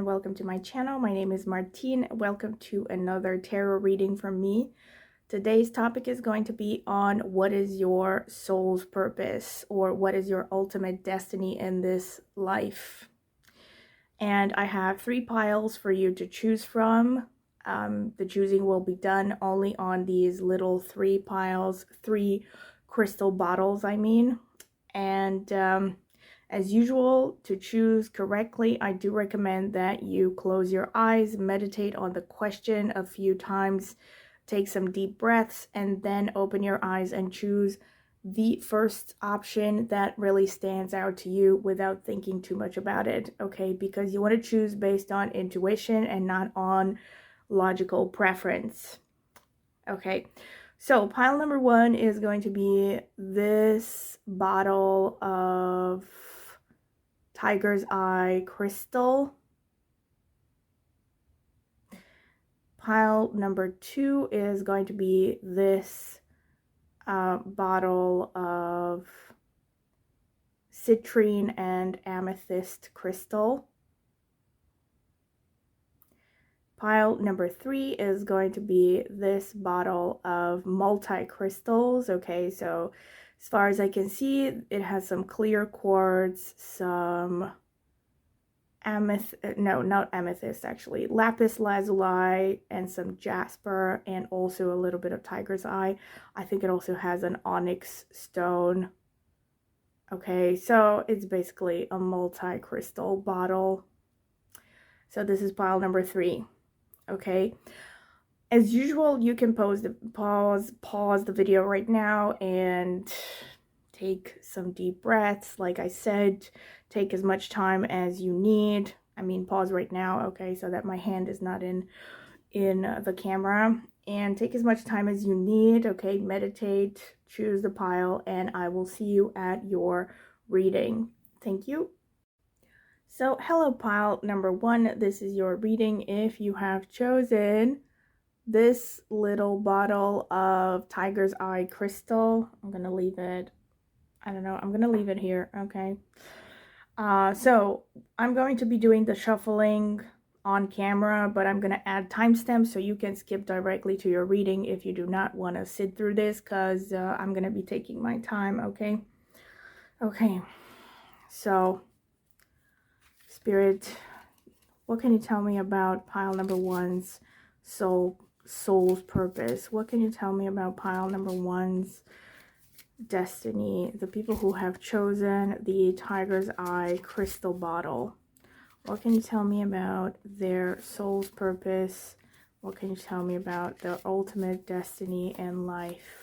and welcome to my channel. My name is Martine. Welcome to another tarot reading from me. Today's topic is going to be on what is your soul's purpose, or what is your ultimate destiny in this life. And I have 3 piles for you to choose from. The choosing will be done only on these little 3 piles, 3 crystal bottles, I mean. And as usual, to choose correctly, I do recommend that you close your eyes, meditate on the question a few times, take some deep breaths, and then open your eyes and choose the first option that really stands out to you without thinking too much about it, okay? Because you want to choose based on intuition and not on logical preference, okay? So pile number 1 is going to be this bottle of Tiger's Eye crystal. Pile number 2 is going to be this bottle of citrine and amethyst crystal. Pile number 3 is going to be this bottle of multi-crystals. Okay, so as far as I can see, it has some clear quartz, some lapis lazuli, and some jasper, and also a little bit of tiger's eye. I think it also has an onyx stone. Okay, so it's basically a multi-crystal bottle. So this is pile number 3. Okay, as usual, you can pause the video right now and take some deep breaths. Like I said, take as much time as you need. I mean, pause right now, okay, so that my hand is not in the camera. And take as much time as you need, okay? Meditate, choose the pile, and I will see you at your reading. Thank you. So, hello pile number 1. This is your reading. If you have chosen this little bottle of Tiger's Eye crystal, I'm going to leave it, I don't know, I'm going to leave it here, okay? So I'm going to be doing the shuffling on camera, but I'm going to add timestamps so you can skip directly to your reading if you do not want to sit through this, because I'm going to be taking my time, okay? Okay, so Spirit, what can you tell me about pile number 1's soul's purpose? What can you tell me about pile number 1's destiny? The people who have chosen the Tiger's Eye crystal bottle. What can you tell me about their soul's purpose? What can you tell me about their ultimate destiny in life?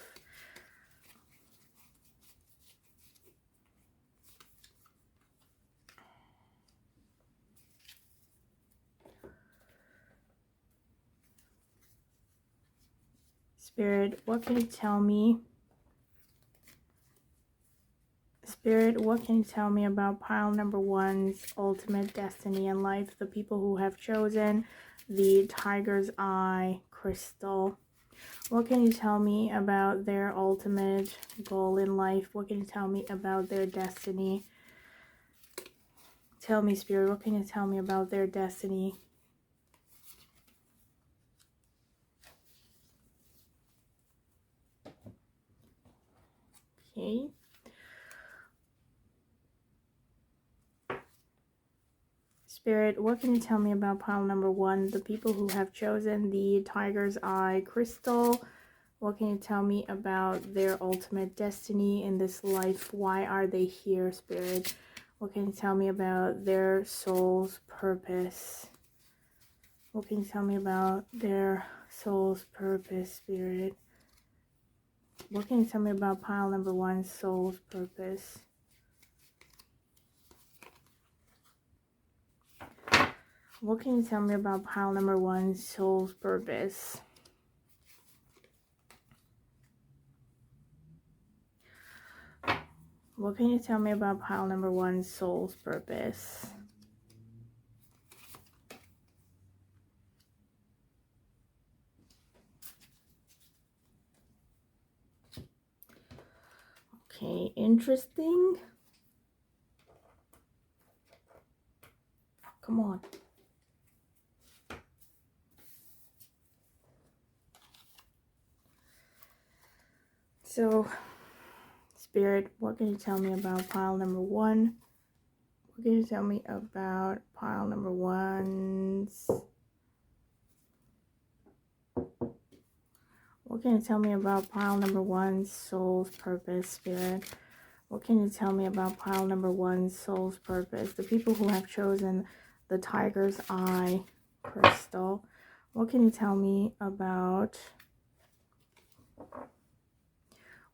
Spirit, what can you tell me? Spirit, what can you tell me about pile number 1's ultimate destiny in life? The people who have chosen the Tiger's Eye crystal. What can you tell me about their ultimate goal in life? What can you tell me about their destiny? Tell me, Spirit, what can you tell me about their destiny? Okay. Spirit, what can you tell me about pile number 1? The people who have chosen the Tiger's Eye crystal. What can you tell me about their ultimate destiny in this life? Why are they here, Spirit? What can you tell me about their soul's purpose? What can you tell me about their soul's purpose, Spirit? What can you tell me about pile number 1's soul's purpose? What can you tell me about pile number 1's soul's purpose? What can you tell me about pile number 1's soul's purpose? Okay, interesting. Come on. So, Spirit, what can you tell me about pile number 1? What can you tell me about pile number 1's? What can you tell me about pile number 1's soul's purpose, Spirit? What can you tell me about pile number 1's soul's purpose? The people who have chosen the tiger's eye crystal. What can you tell me about...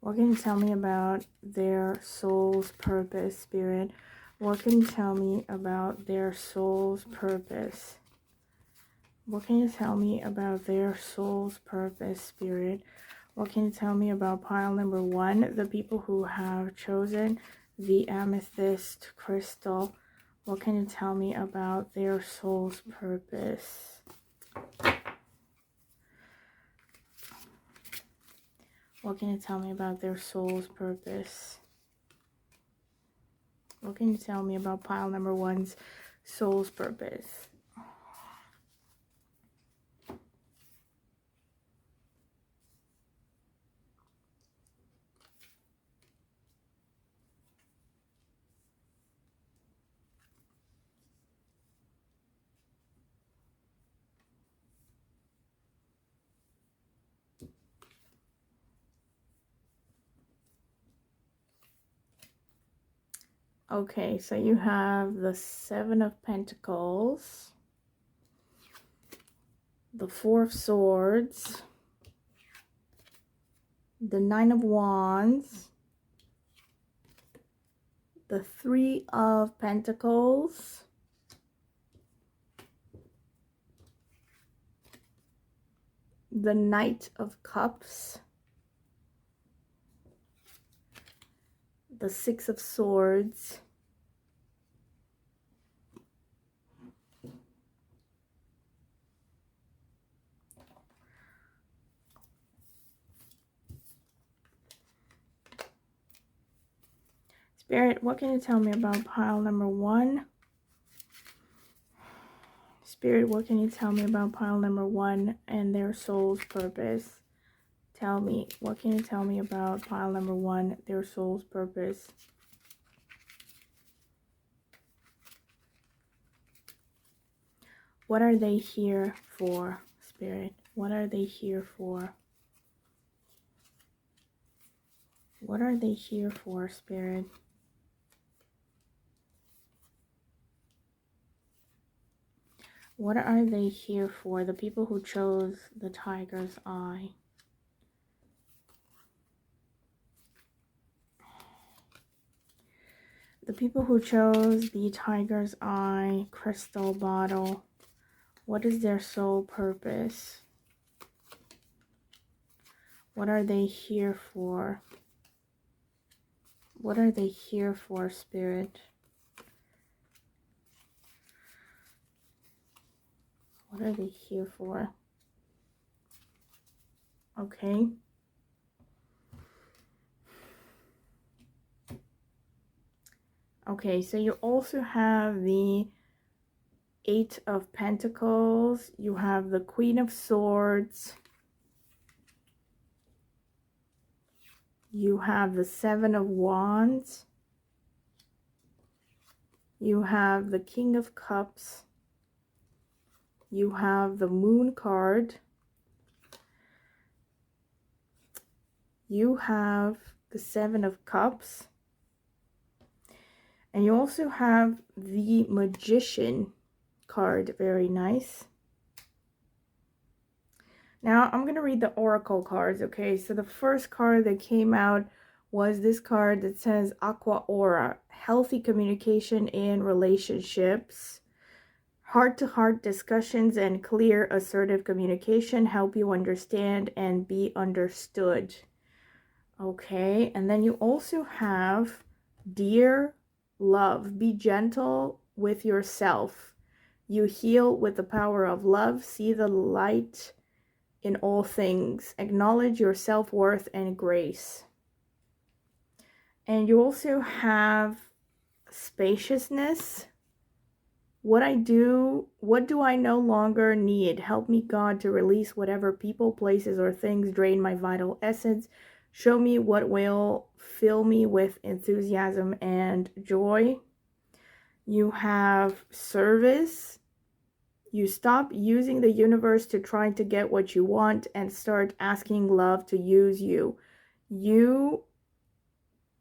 What can you tell me about their soul's purpose, Spirit? What can you tell me about their soul's purpose? What can you tell me about their soul's purpose, Spirit? What can you tell me about pile number 1, the people who have chosen the amethyst crystal? What can you tell me about their soul's purpose? What can you tell me about their soul's purpose? What can you tell me about pile number 1's soul's purpose? Okay, so you have the 7 of Pentacles, the 4 of Swords, the 9 of Wands, the 3 of Pentacles, the Knight of Cups, the 6 of Swords, Spirit, what can you tell me about pile number 1? Spirit, what can you tell me about pile number 1 and their soul's purpose? Tell me, what can you tell me about pile number 1, their soul's purpose? What are they here for, Spirit? What are they here for? What are they here for, Spirit? What are they here for? The people who chose the tiger's eye. The people who chose the tiger's eye crystal bottle. What is their soul purpose? What are they here for? What are they here for, Spirit? What are they here for? Okay. Okay, so you also have the 8 of Pentacles. You have the Queen of Swords. You have the 7 of Wands. You have the King of Cups. You have the Moon card. You have the 7 of Cups. And you also have the Magician card. Very nice. Now I'm going to read the Oracle cards, okay? So the first card that came out was this card that says Aqua Aura. Healthy communication in relationships. Heart-to-heart discussions and clear, assertive communication help you understand and be understood. Okay, and then you also have Dear Love. Be gentle with yourself. You heal with the power of love. See the light in all things. Acknowledge your self-worth and grace. And you also have Spaciousness. What do I no longer need? Help me, God, to release whatever people, places, or things drain my vital essence. Show me what will fill me with enthusiasm and joy. You have service. You stop using the universe to try to get what you want and start asking love to use you. You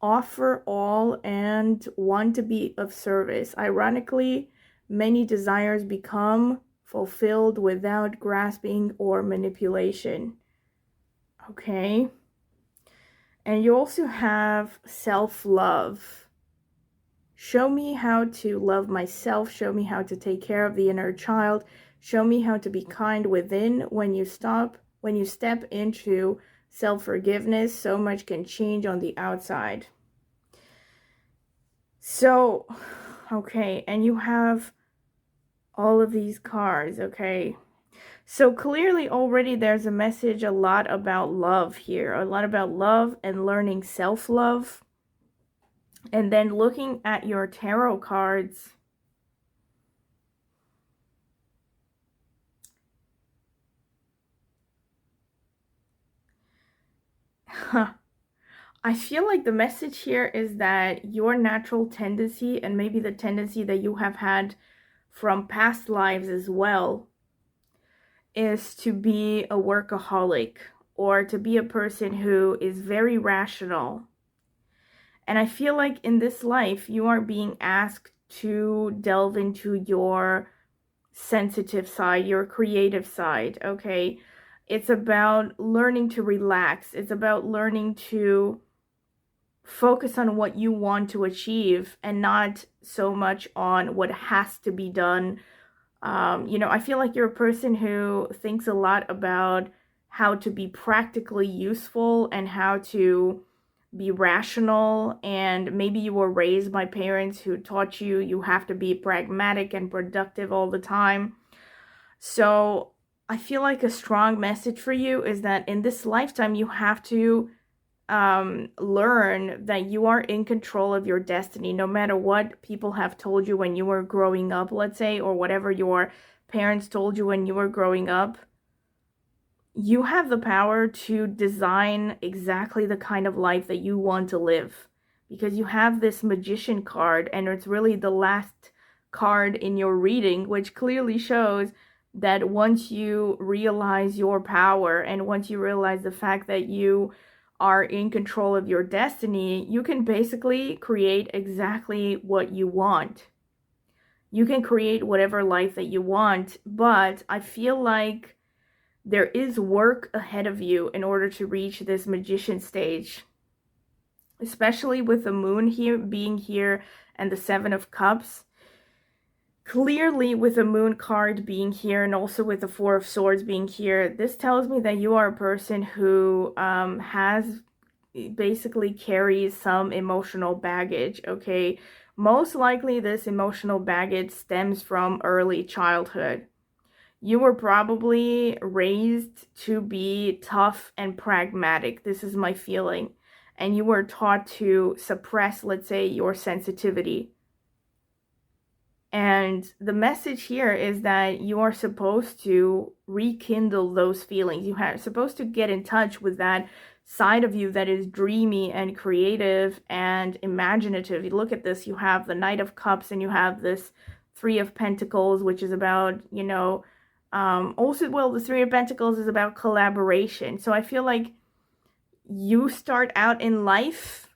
offer all and want to be of service. Ironically, many desires become fulfilled without grasping or manipulation. Okay? And you also have self-love. Show me how to love myself. Show me how to take care of the inner child. Show me how to be kind within. When you step into self-forgiveness, so much can change on the outside. So, okay, and you have all of these cards, okay? So clearly already there's a message a lot about love here, a lot about love and learning self-love. And then looking at your tarot cards, I feel like the message here is that your natural tendency, and maybe the tendency that you have had from past lives as well, is to be a workaholic or to be a person who is very rational. And I feel like in this life, you are being asked to delve into your sensitive side, your creative side, okay? It's about learning to relax. It's about learning to focus on what you want to achieve and not so much on what has to be done. I feel like you're a person who thinks a lot about how to be practically useful and how to be rational, and maybe you were raised by parents who taught you have to be pragmatic and productive all the time. So I feel like a strong message for you is that in this lifetime you have to learn that you are in control of your destiny, no matter what people have told you when you were growing up, let's say, or whatever your parents told you when you were growing up. You have the power to design exactly the kind of life that you want to live, because you have this magician card, and it's really the last card in your reading, which clearly shows that once you realize your power and once you realize the fact that you are in control of your destiny, you can basically create exactly what you want. You can create whatever life that you want, but I feel like there is work ahead of you in order to reach this magician stage, especially with the moon here being here and the Seven of Cups. Clearly, with the moon card being here and also with the Four of Swords being here, this tells me that you are a person who has basically carries some emotional baggage, okay? Most likely this emotional baggage stems from early childhood. You were probably raised to be tough and pragmatic. This is my feeling. And you were taught to suppress, let's say, your sensitivity. And the message here is that you are supposed to rekindle those feelings. You are supposed to get in touch with that side of you that is dreamy and creative and imaginative. You look at this, you have the Knight of Cups and you have this Three of Pentacles, which is about, the Three of Pentacles is about collaboration. So I feel like you start out in life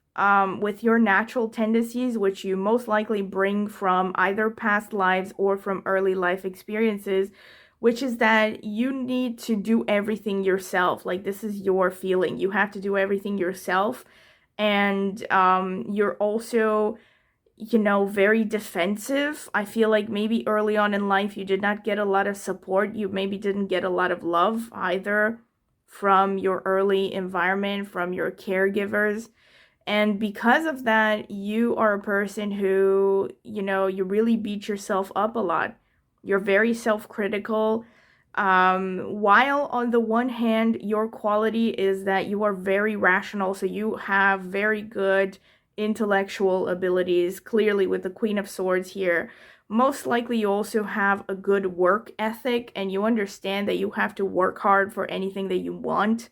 with your natural tendencies, which you most likely bring from either past lives or from early life experiences, which is that you need to do everything yourself. Like, this is your feeling. You have to do everything yourself. And you're also, very defensive. I feel like maybe early on in life you did not get a lot of support. You maybe didn't get a lot of love either from your early environment, from your caregivers. And because of that, you are a person who, you really beat yourself up a lot. You're very self-critical. While on the one hand, your quality is that you are very rational. So you have very good intellectual abilities, clearly with the Queen of Swords here. Most likely you also have a good work ethic and you understand that you have to work hard for anything that you want.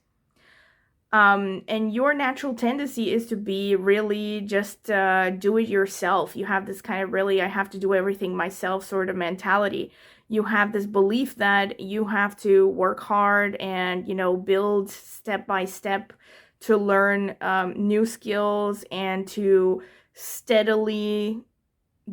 And your natural tendency is to be really just do it yourself. You have this kind of really, I have to do everything myself sort of mentality. You have this belief that you have to work hard and, build step by step to learn new skills and to steadily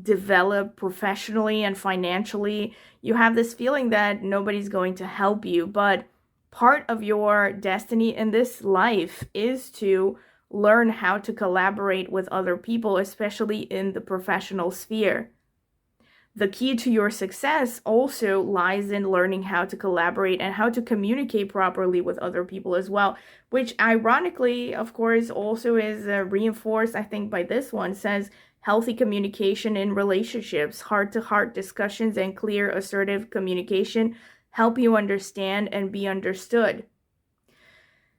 develop professionally and financially. You have this feeling that nobody's going to help you, but part of your destiny in this life is to learn how to collaborate with other people, especially in the professional sphere. The key to your success also lies in learning how to collaborate and how to communicate properly with other people as well, which ironically, of course, also is reinforced, I think, by this one. Says healthy communication in relationships, heart-to-heart discussions, and clear, assertive communication help you understand and be understood.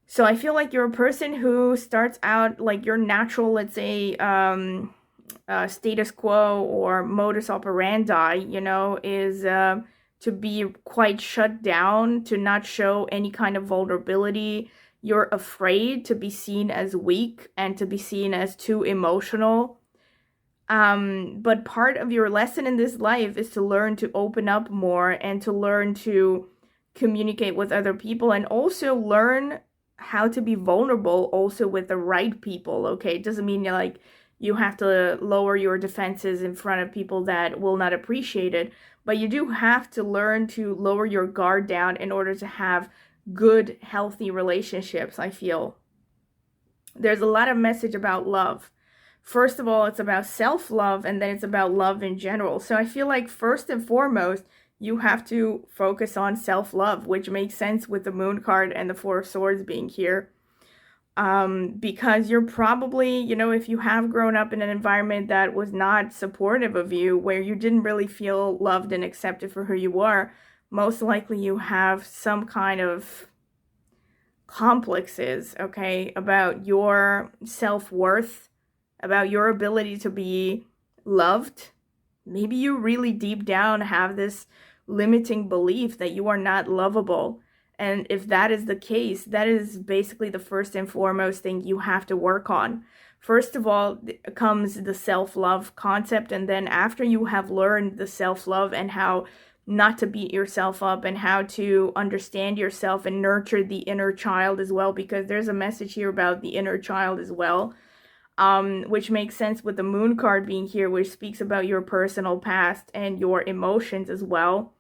So I feel like you're a person who starts out like your natural, let's say, status quo or modus operandi, is to be quite shut down, to not show any kind of vulnerability. You're afraid to be seen as weak and to be seen as too emotional. But part of your lesson in this life is to learn to open up more and to learn to communicate with other people and also learn how to be vulnerable also with the right people, okay? It doesn't mean you have to lower your defenses in front of people that will not appreciate it, but you do have to learn to lower your guard down in order to have good, healthy relationships, I feel. There's a lot of message about love. First of all, it's about self-love, and then it's about love in general. So I feel like first and foremost, you have to focus on self-love, which makes sense with the Moon card and the Four of Swords being here. Because you're probably, if you have grown up in an environment that was not supportive of you, where you didn't really feel loved and accepted for who you are, most likely you have some kind of complexes, okay, about your self-worth, about your ability to be loved. Maybe you really deep down have this limiting belief that you are not lovable. And if that is the case, that is basically the first and foremost thing you have to work on. First of all comes the self-love concept, and then after you have learned the self-love and how not to beat yourself up and how to understand yourself and nurture the inner child as well, because there's a message here about the inner child as well, which makes sense with the Moon card being here, which speaks about your personal past and your emotions as well.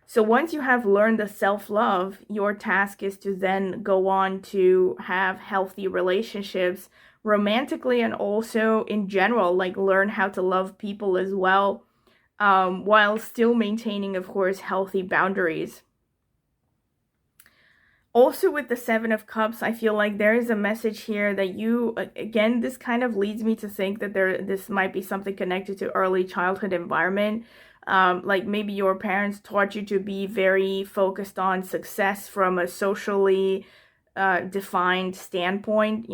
So once you have learned the self-love, your task is to then go on to have healthy relationships romantically and also in general, like learn how to love people as well, while still maintaining, of course, healthy boundaries. Also with the Seven of Cups, I feel like there is a message here that you, again, this kind of leads me to think that this might be something connected to early childhood environment. Like maybe your parents taught you to be very focused on success from a socially defined standpoint,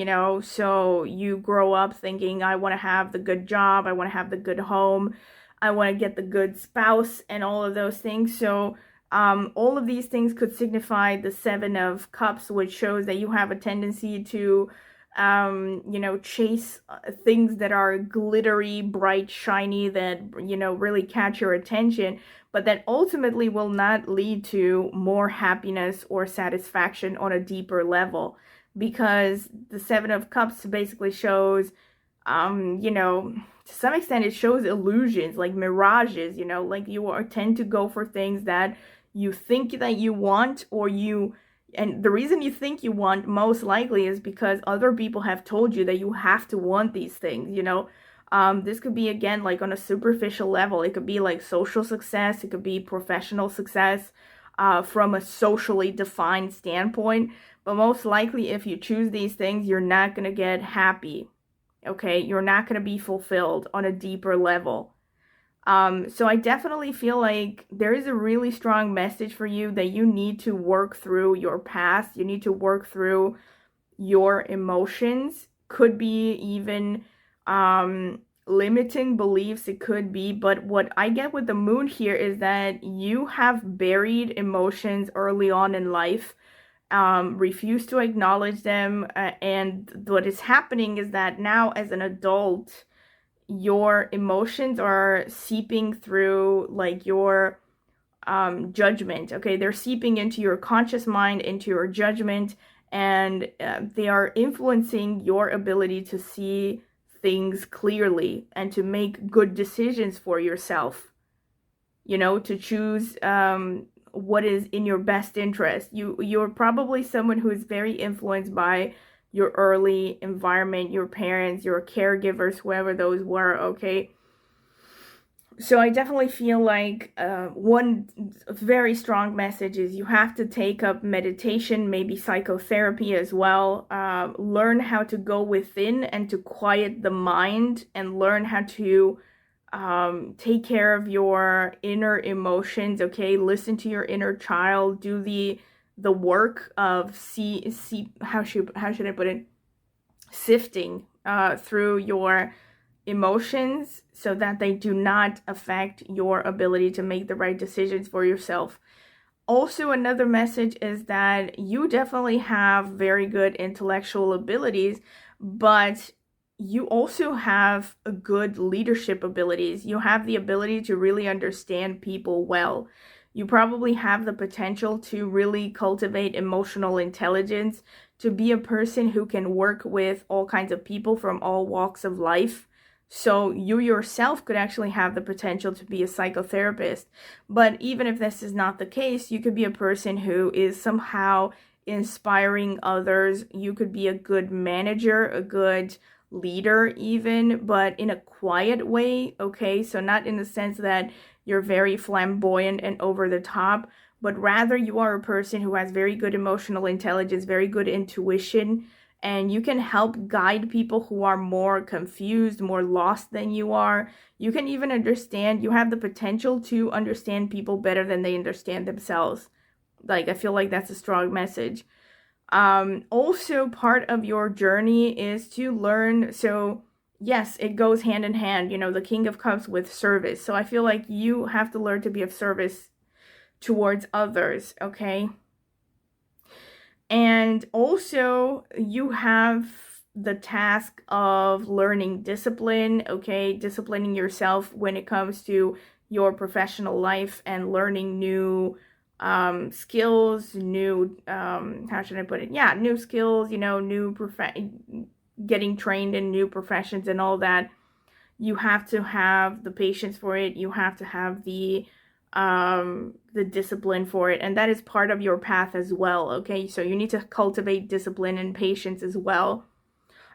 so you grow up thinking, I want to have the good job, I want to have the good home, I want to get the good spouse and all of those things. So all of these things could signify the Seven of Cups, which shows that you have a tendency to chase things that are glittery, bright, shiny, that, really catch your attention, but that ultimately will not lead to more happiness or satisfaction on a deeper level. Because the Seven of Cups basically shows, to some extent, it shows illusions, like mirages, like you tend to go for things that you think that you want, and the reason you think you want most likely is because other people have told you that you have to want these things, This could be, again, like on a superficial level. It could be like social success. It could be professional success from a socially defined standpoint. But most likely, if you choose these things, you're not going to get happy, okay? You're not going to be fulfilled on a deeper level. So I definitely feel like there is a really strong message for you that you need to work through your past. You need to work through your emotions. Could be even limiting beliefs, it could be. But what I get with the Moon here is that you have buried emotions early on in life. refuse to acknowledge them. And what is happening is that now, as an adult, your emotions are seeping through like your judgment. Okay, they're seeping into your conscious mind, into your judgment, and they are influencing your ability to see things clearly and to make good decisions for yourself. You know, to choose what is in your best interest. You're probably someone who is very influenced by your early environment, your parents, your caregivers, whoever those were, okay? So I definitely feel like one very strong message is you have to take up meditation, maybe psychotherapy as well. Learn how to go within and to quiet the mind, and learn how to take care of your inner emotions. Okay, listen to your inner child. Do the work of how should I put it? Sifting through your emotions so that they do not affect your ability to make the right decisions for yourself. Also, another message is that you definitely have very good intellectual abilities, but you also have a good leadership abilities. You have the ability to really understand people well. You probably have the potential to really cultivate emotional intelligence, to be a person who can work with all kinds of people from all walks of life. So you yourself could actually have the potential to be a psychotherapist. But even if this is not the case, you could be a person who is somehow inspiring others. You could be a good manager, a good leader even, but in a quiet way, okay? So not in the sense that you're very flamboyant and over the top, but rather you are a person who has very good emotional intelligence, very good intuition, and you can help guide people who are more confused, more lost than you are. You can even understand, you have the potential to understand people better than they understand themselves. Like, I feel like that's a strong message. Also, part of your journey is to learn. So, yes, it goes hand in hand, you know, the King of Cups with service. So, I feel like you have to learn to be of service towards others, okay? And also, you have the task of learning discipline, okay? Disciplining yourself when it comes to your professional life and learning new skills, new, how should I put it? Yeah, new skills, you know, getting trained in new professions and all that. You have to have the patience for it. You have to have the discipline for it, and that is part of your path as well, okay? So you need to cultivate discipline and patience as well.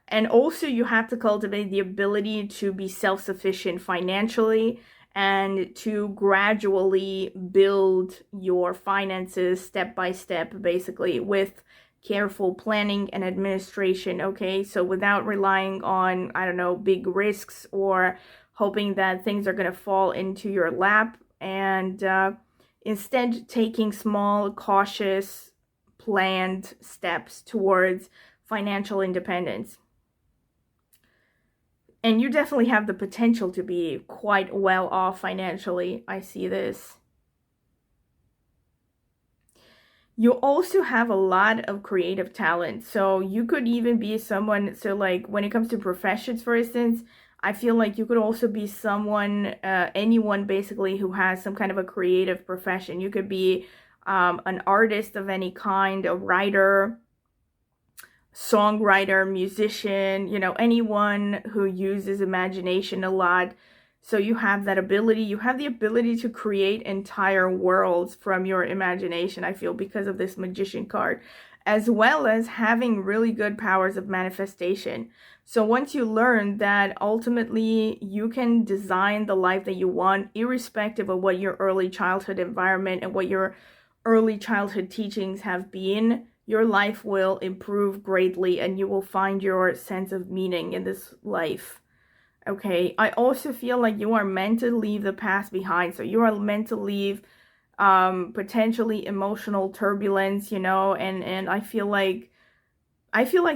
And also you have to cultivate the ability to be self-sufficient financially and to gradually build your finances step by step, basically, with careful planning and administration, okay? So without relying on, I don't know, big risks or hoping that things are going to fall into your lap, and instead taking small, cautious, planned steps towards financial independence. And you definitely have the potential to be quite well off financially. I see this. You also have a lot of creative talent. So you could even be someone, so like when it comes to professions, for instance, I feel like you could also be someone, anyone basically who has some kind of a creative profession. You could be an artist of any kind, a writer, songwriter, musician, you know, anyone who uses imagination a lot. So you have that ability. You have the ability to create entire worlds from your imagination, I feel, because of this Magician card, as well as having really good powers of manifestation. So once you learn that ultimately you can design the life that you want, irrespective of what your early childhood environment and what your early childhood teachings have been, your life will improve greatly and you will find your sense of meaning in this life. Okay, I also feel like you are meant to leave the past behind. So you are meant to leave potentially emotional turbulence, you know, and I feel like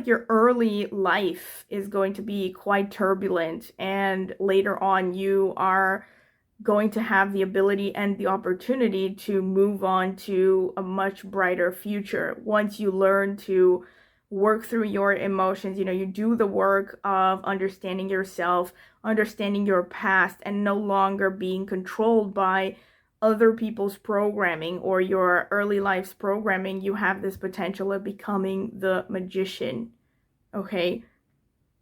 your early life is going to be quite turbulent, and later on you are going to have the ability and the opportunity to move on to a much brighter future once you learn to work through your emotions. You know, you do the work of understanding yourself, understanding your past, and no longer being controlled by other people's programming or your early life's programming. You have this potential of becoming the magician. Okay,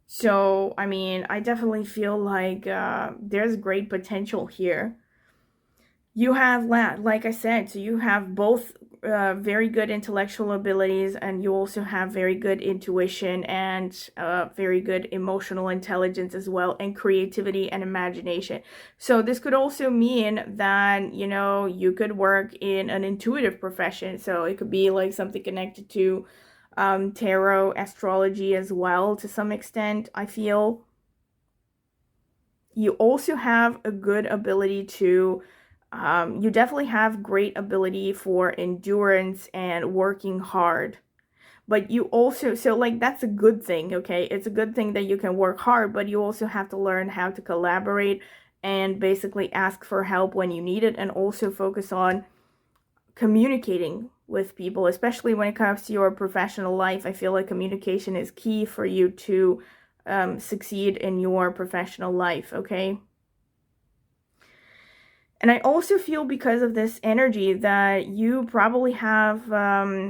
so I mean, I definitely feel like there's great potential here. You have, like I said, so you have both very good intellectual abilities, and you also have very good intuition and very good emotional intelligence as well, and creativity and imagination. So this could also mean that, you know, you could work in an intuitive profession. So it could be like something connected to tarot, astrology as well, to some extent, I feel. You also have a good ability to you definitely have great ability for endurance and working hard. But you also, so like that's a good thing, okay? It's a good thing that you can work hard, but you also have to learn how to collaborate and basically ask for help when you need it, and also focus on communicating with people, especially when it comes to your professional life. I feel like communication is key for you to succeed in your professional life, okay? And I also feel, because of this energy, that you probably have,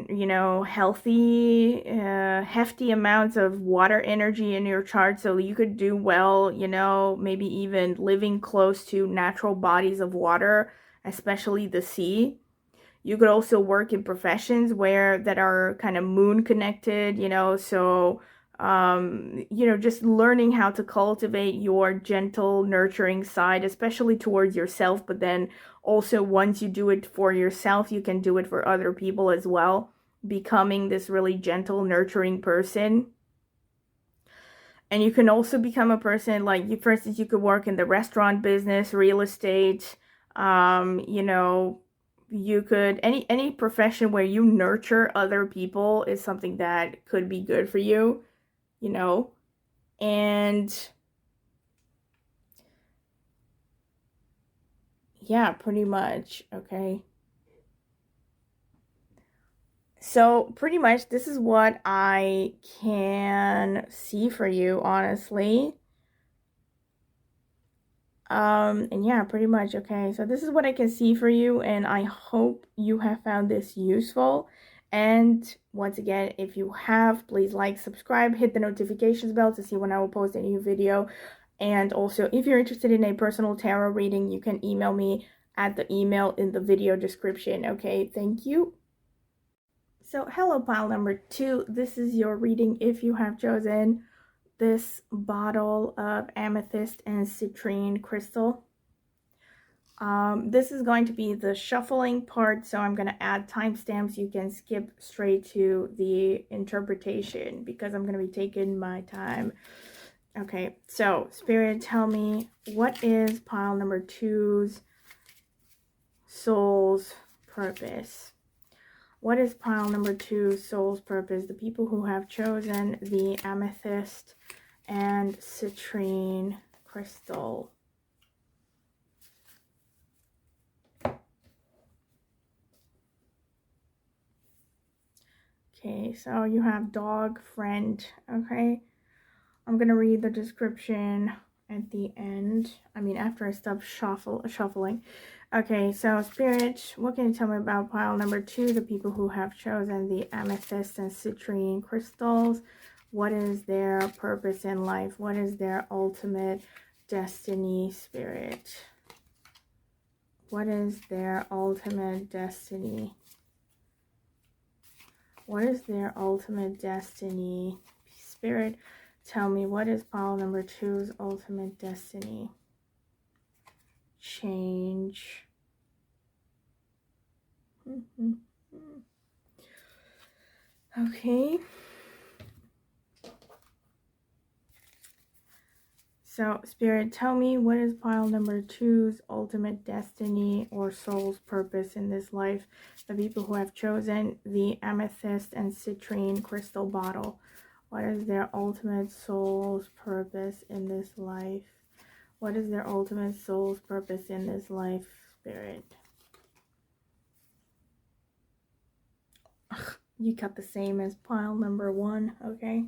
you know, healthy, hefty amounts of water energy in your chart. So you could do well, you know, maybe even living close to natural bodies of water, especially the sea. You could also work in professions that are kind of moon connected, you know, so you know, just learning how to cultivate your gentle, nurturing side, especially towards yourself. But then also, once you do it for yourself, you can do it for other people as well, becoming this really gentle, nurturing person. And you can also become a person, like, you, for instance, you could work in the restaurant business, real estate, you know, you could, any profession where you nurture other people is something that could be good for you, you know. And yeah, pretty much, okay. So pretty much this is what I can see for you, honestly. And yeah, pretty much, okay. So this is what I can see for you, and I hope you have found this useful. And once again, if you have, please like, subscribe, hit the notifications bell to see when I will post a new video. And also, if you're interested in a personal tarot reading, you can email me at the email in the video description. Okay, thank you. So hello, pile number 2. This is your reading if you have chosen this bottle of amethyst and citrine crystal. This is going to be the shuffling part, so I'm going to add timestamps. You can skip straight to the interpretation because I'm going to be taking my time. Okay, so Spirit, tell me, what is pile number 2's soul's purpose? What is pile number 2's soul's purpose? The people who have chosen the amethyst and citrine crystal. Okay, so you have dog friend. Okay, I'm gonna read the description at the end. I mean, after I stop shuffling. Okay, so Spirit, what can you tell me about pile number 2, the people who have chosen the amethyst and citrine crystals? What is their purpose in life? What is their ultimate destiny, Spirit? What is their ultimate destiny? What is their ultimate destiny? Spirit, tell me, what is pile number 2's ultimate destiny? Change. Okay. So, Spirit, tell me, what is pile number 2's ultimate destiny or soul's purpose in this life? The people who have chosen the amethyst and citrine crystal bottle. What is their ultimate soul's purpose in this life? What is their ultimate soul's purpose in this life, Spirit? You got the same as pile number 1, okay?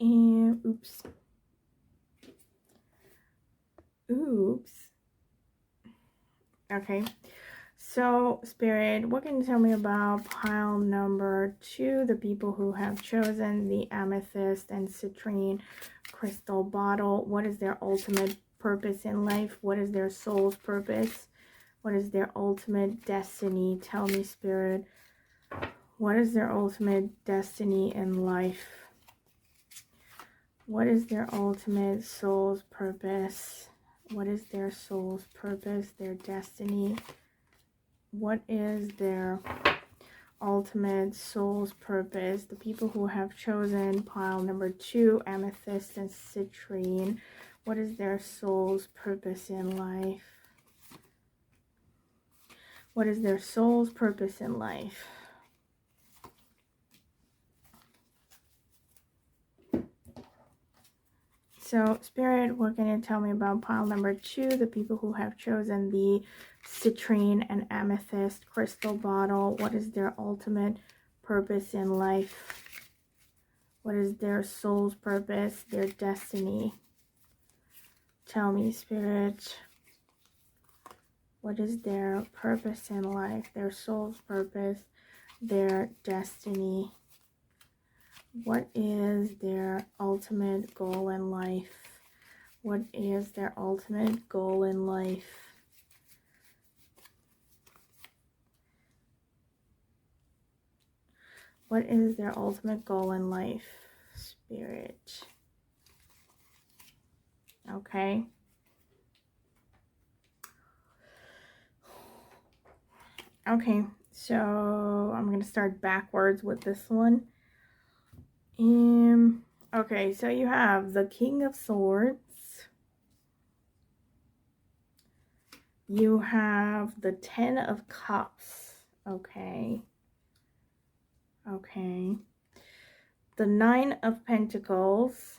And oops. Okay, so Spirit, what can you tell me about pile number 2, the people who have chosen the amethyst and citrine crystal bottle? What is their ultimate purpose in life? What is their soul's purpose? What is their ultimate destiny? Tell me, Spirit. What is their ultimate destiny in life? What is their ultimate soul's purpose? What is their soul's purpose, their destiny? What is their ultimate soul's purpose? The people who have chosen pile number 2, amethyst and citrine. What is their soul's purpose in life? What is their soul's purpose in life? So, Spirit, what can you tell me about pile number 2, the people who have chosen the citrine and amethyst crystal bottle? What is their ultimate purpose in life? What is their soul's purpose, their destiny? Tell me, Spirit. What is their purpose in life, their soul's purpose, their destiny? What is their ultimate goal in life? What is their ultimate goal in life? What is their ultimate goal in life, Spirit? Okay. Okay, so I'm going to start backwards with this one. Okay, so you have the King of Swords. You have the 10 of Cups. Okay. Okay. The 9 of Pentacles.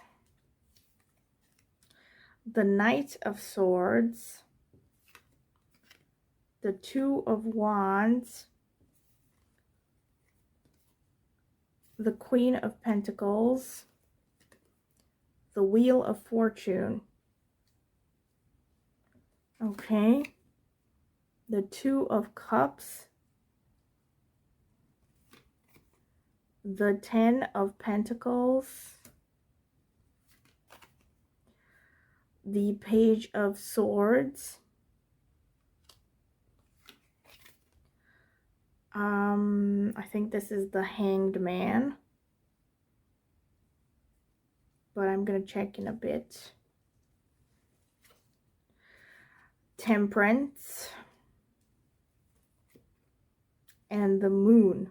The Knight of Swords. The 2 of Wands. The Queen of Pentacles. The Wheel of Fortune. Okay. The 2 of Cups. The 10 of Pentacles. The Page of Swords. I think this is the Hanged Man, but I'm gonna check in a bit. Temperance and the Moon.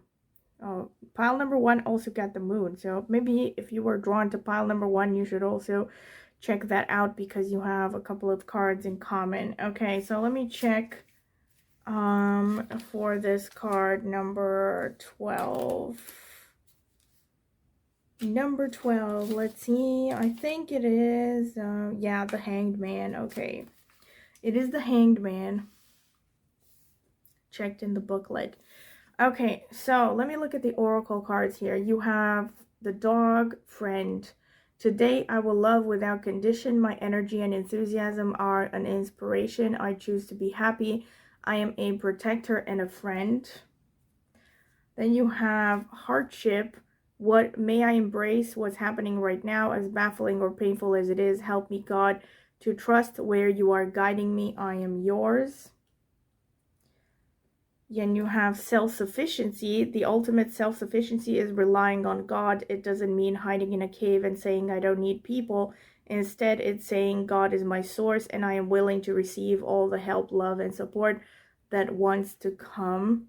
Oh, pile number 1 also got the Moon, so maybe if you were drawn to pile number 1, you should also check that out because you have a couple of cards in common. Okay, so let me check for this card number 12. Number 12, let's see, I think it is yeah, the Hanged Man. Okay, it is the Hanged Man. Checked in the booklet. Okay, so let me look at the oracle cards here. You have the Dog Friend. Today I will love without condition. My energy and enthusiasm are an inspiration. I choose to be happy. I am a protector and a friend. Then you have Hardship. What may I embrace what's happening right now, as baffling or painful as it is? Help me, God, to trust where you are guiding me. I am yours. Then you have self-sufficiency. The ultimate self-sufficiency is relying on God. It doesn't mean hiding in a cave and saying I don't need people. Instead, it's saying God is my source and I am willing to receive all the help, love, and support that wants to come.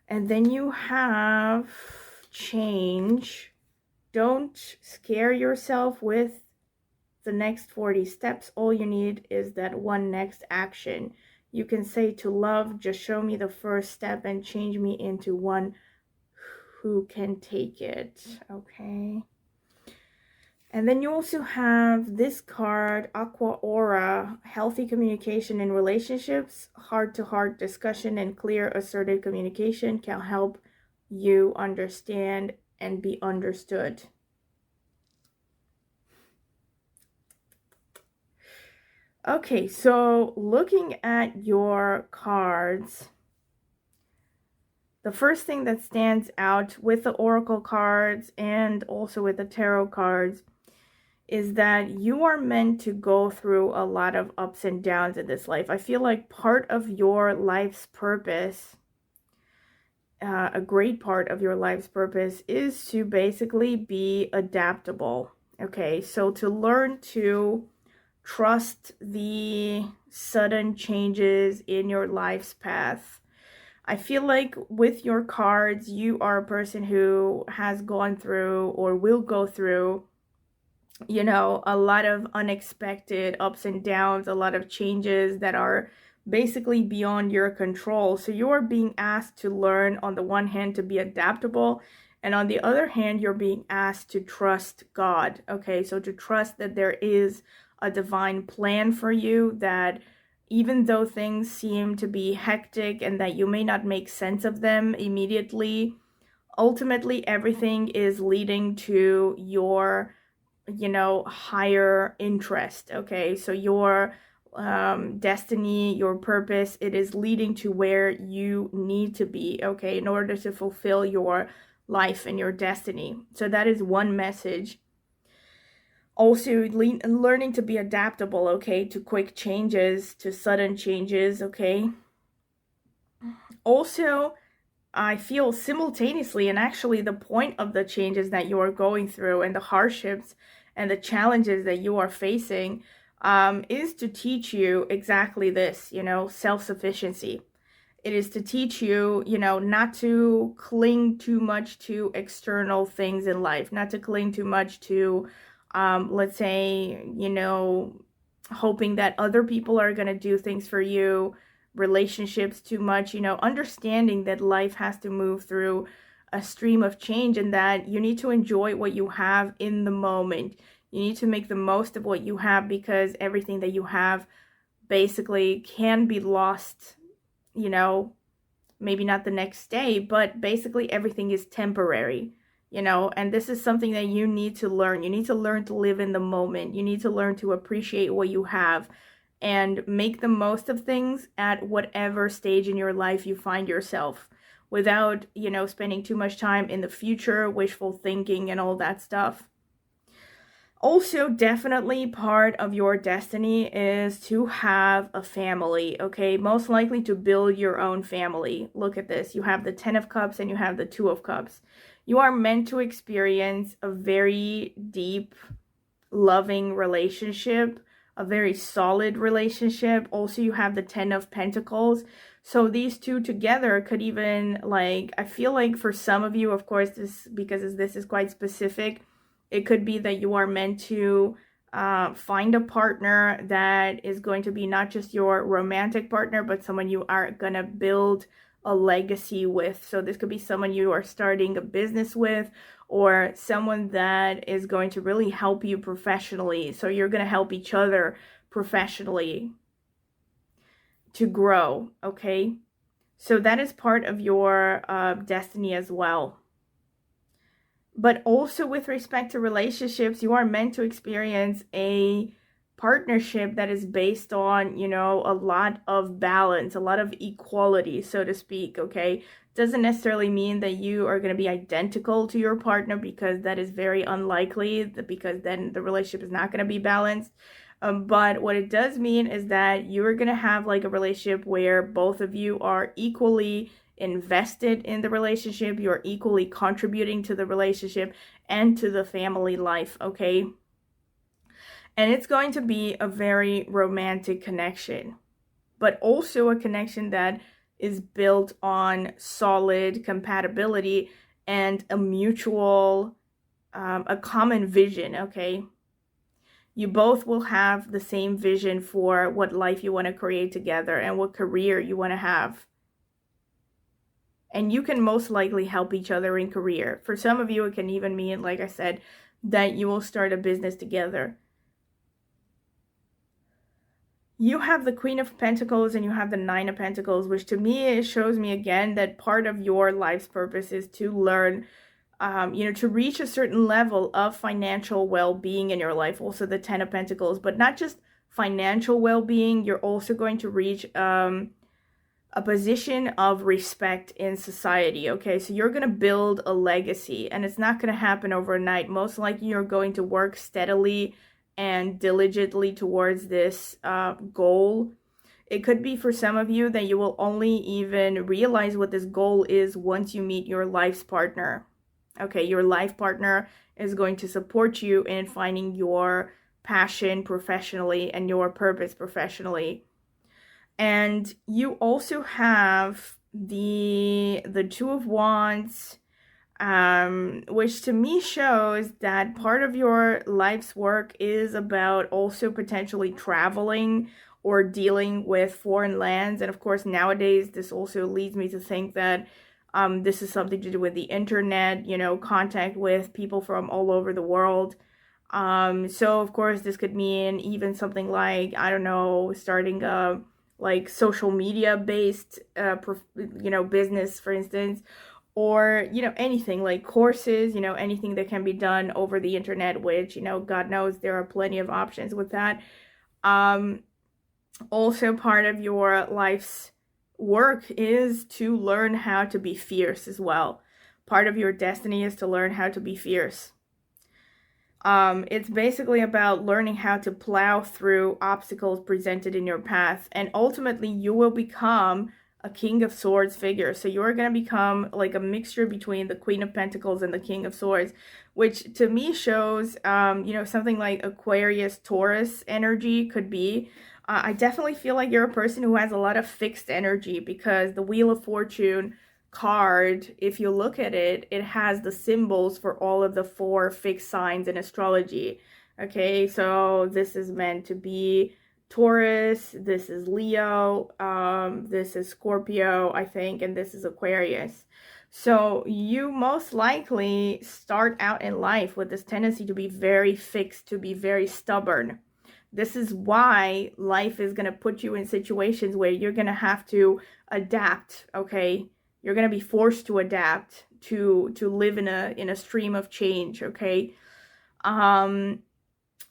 And then you have change. Don't scare yourself with the next 40 steps. All you need is that one next action. You can say to love, just show me the first step and change me into one who can take it. Okay. And then you also have this card, Aqua Aura, healthy communication in relationships, heart-to-heart discussion and clear assertive communication can help you understand and be understood. Okay, so looking at your cards, the first thing that stands out with the oracle cards and also with the tarot cards is that you are meant to go through a lot of ups and downs in this life. I feel like part of your life's purpose, a great part of your life's purpose, is to basically be adaptable. Okay, so to learn to trust the sudden changes in your life's path. I feel like with your cards, you are a person who has gone through or will go through, you know, a lot of unexpected ups and downs, a lot of changes that are basically beyond your control. So you're being asked to learn, on the one hand, to be adaptable, and on the other hand, you're being asked to trust God. Okay, so to trust that there is a divine plan for you, that even though things seem to be hectic and that you may not make sense of them immediately, ultimately everything is leading to your, you know, higher interest. Okay, so your destiny, your purpose, it is leading to where you need to be, okay, in order to fulfill your life and your destiny. So that is one message. Also, learning to be adaptable, okay, to quick changes, to sudden changes, okay. Also, I feel simultaneously, and actually the point of the changes that you are going through and the hardships and the challenges that you are facing is to teach you exactly this, you know, self-sufficiency. It is to teach you, you know, not to cling too much to external things in life, not to cling too much to, let's say, you know, hoping that other people are going to do things for you, relationships too much, you know, understanding that life has to move through a stream of change and that you need to enjoy what you have in the moment. You need to make the most of what you have, because everything that you have basically can be lost, you know, maybe not the next day, but basically everything is temporary, you know, and this is something that you need to learn. You need to learn to live in the moment. You need to learn to appreciate what you have and make the most of things at whatever stage in your life you find yourself, without, you know, spending too much time in the future, wishful thinking and all that stuff. Also, definitely part of your destiny is to have a family, okay? Most likely to build your own family. Look at this. You have the 10 of Cups and you have the 2 of Cups. You are meant to experience a very deep, loving relationship, a very solid relationship. Also, you have the 10 of Pentacles. So these two together could even, like, I feel like for some of you, of course, this, because this is quite specific, it could be that you are meant to find a partner that is going to be not just your romantic partner, but someone you are going to build a legacy with. So this could be someone you are starting a business with, or someone that is going to really help you professionally. So you're going to help each other professionally to grow, okay? So that is part of your destiny as well. But also with respect to relationships, you are meant to experience a partnership that is based on, you know, a lot of balance, a lot of equality, so to speak, okay? Doesn't necessarily mean that you are going to be identical to your partner, because that is very unlikely, because then the relationship is not going to be balanced. But what it does mean is that you're going to have like a relationship where both of you are equally invested in the relationship, you're equally contributing to the relationship and to the family life, okay? And it's going to be a very romantic connection, but also a connection that is built on solid compatibility and a mutual, a common vision, okay? You both will have the same vision for what life you want to create together and what career you want to have. And you can most likely help each other in career. For some of you, it can even mean, like I said, that you will start a business together. You have the Queen of Pentacles and you have the Nine of Pentacles, which to me, it shows me again that part of your life's purpose is to learn, to reach a certain level of financial well-being in your life. Also the Ten of Pentacles, but not just financial well-being. You're also going to reach a position of respect in society. Okay, so you're going to build a legacy, and it's not going to happen overnight. Most likely you're going to work steadily and diligently towards this goal. It could be for some of you that you will only even realize what this goal is once you meet your life's partner. Okay, your life partner is going to support you in finding your passion professionally and your purpose professionally. And you also have the Two of Wands, which to me shows that part of your life's work is about also potentially traveling or dealing with foreign lands. And of course, nowadays, this also leads me to think that this is something to do with the internet, contact with people from all over the world. So of course, this could mean even something like, I don't know, starting a like social media based business, for instance, or anything like courses, anything that can be done over the internet, which God knows there are plenty of options with that. Also part of your life's work is to learn how to be fierce as well. Part of your destiny is to learn how to be fierce. It's basically about learning how to plow through obstacles presented in your path, and ultimately you will become a King of Swords figure. So you're going to become like a mixture between the Queen of Pentacles and the King of Swords, which to me shows, something like Aquarius, Taurus energy could be. I definitely feel like you're a person who has a lot of fixed energy, because the Wheel of Fortune card, if you look at it, it has the symbols for all of the 4 fixed signs in astrology. Okay, so this is meant to be Taurus, this is Leo, this is Scorpio, I think, and this is Aquarius. So you most likely start out in life with this tendency to be very fixed, to be very stubborn. This is why life is going to put you in situations where you're going to have to adapt, okay? You're going to be forced to adapt, to live in a stream of change, okay?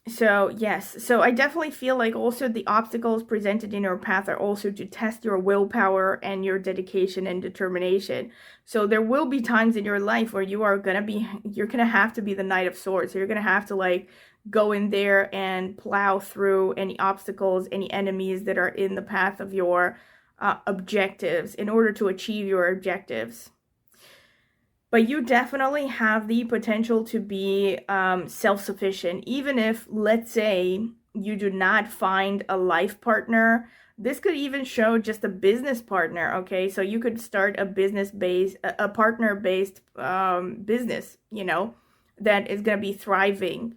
So yes, so I definitely feel like also the obstacles presented in your path are also to test your willpower and your dedication and determination. So there will be times in your life where you're gonna have to be the Knight of Swords. So you're gonna have to like go in there and plow through any obstacles, any enemies that are in the path of your objectives in order to achieve your objectives. But you definitely have the potential to be self-sufficient, even if, let's say, you do not find a life partner. This could even show just a business partner, okay? So you could start a partner-based business, that is going to be thriving.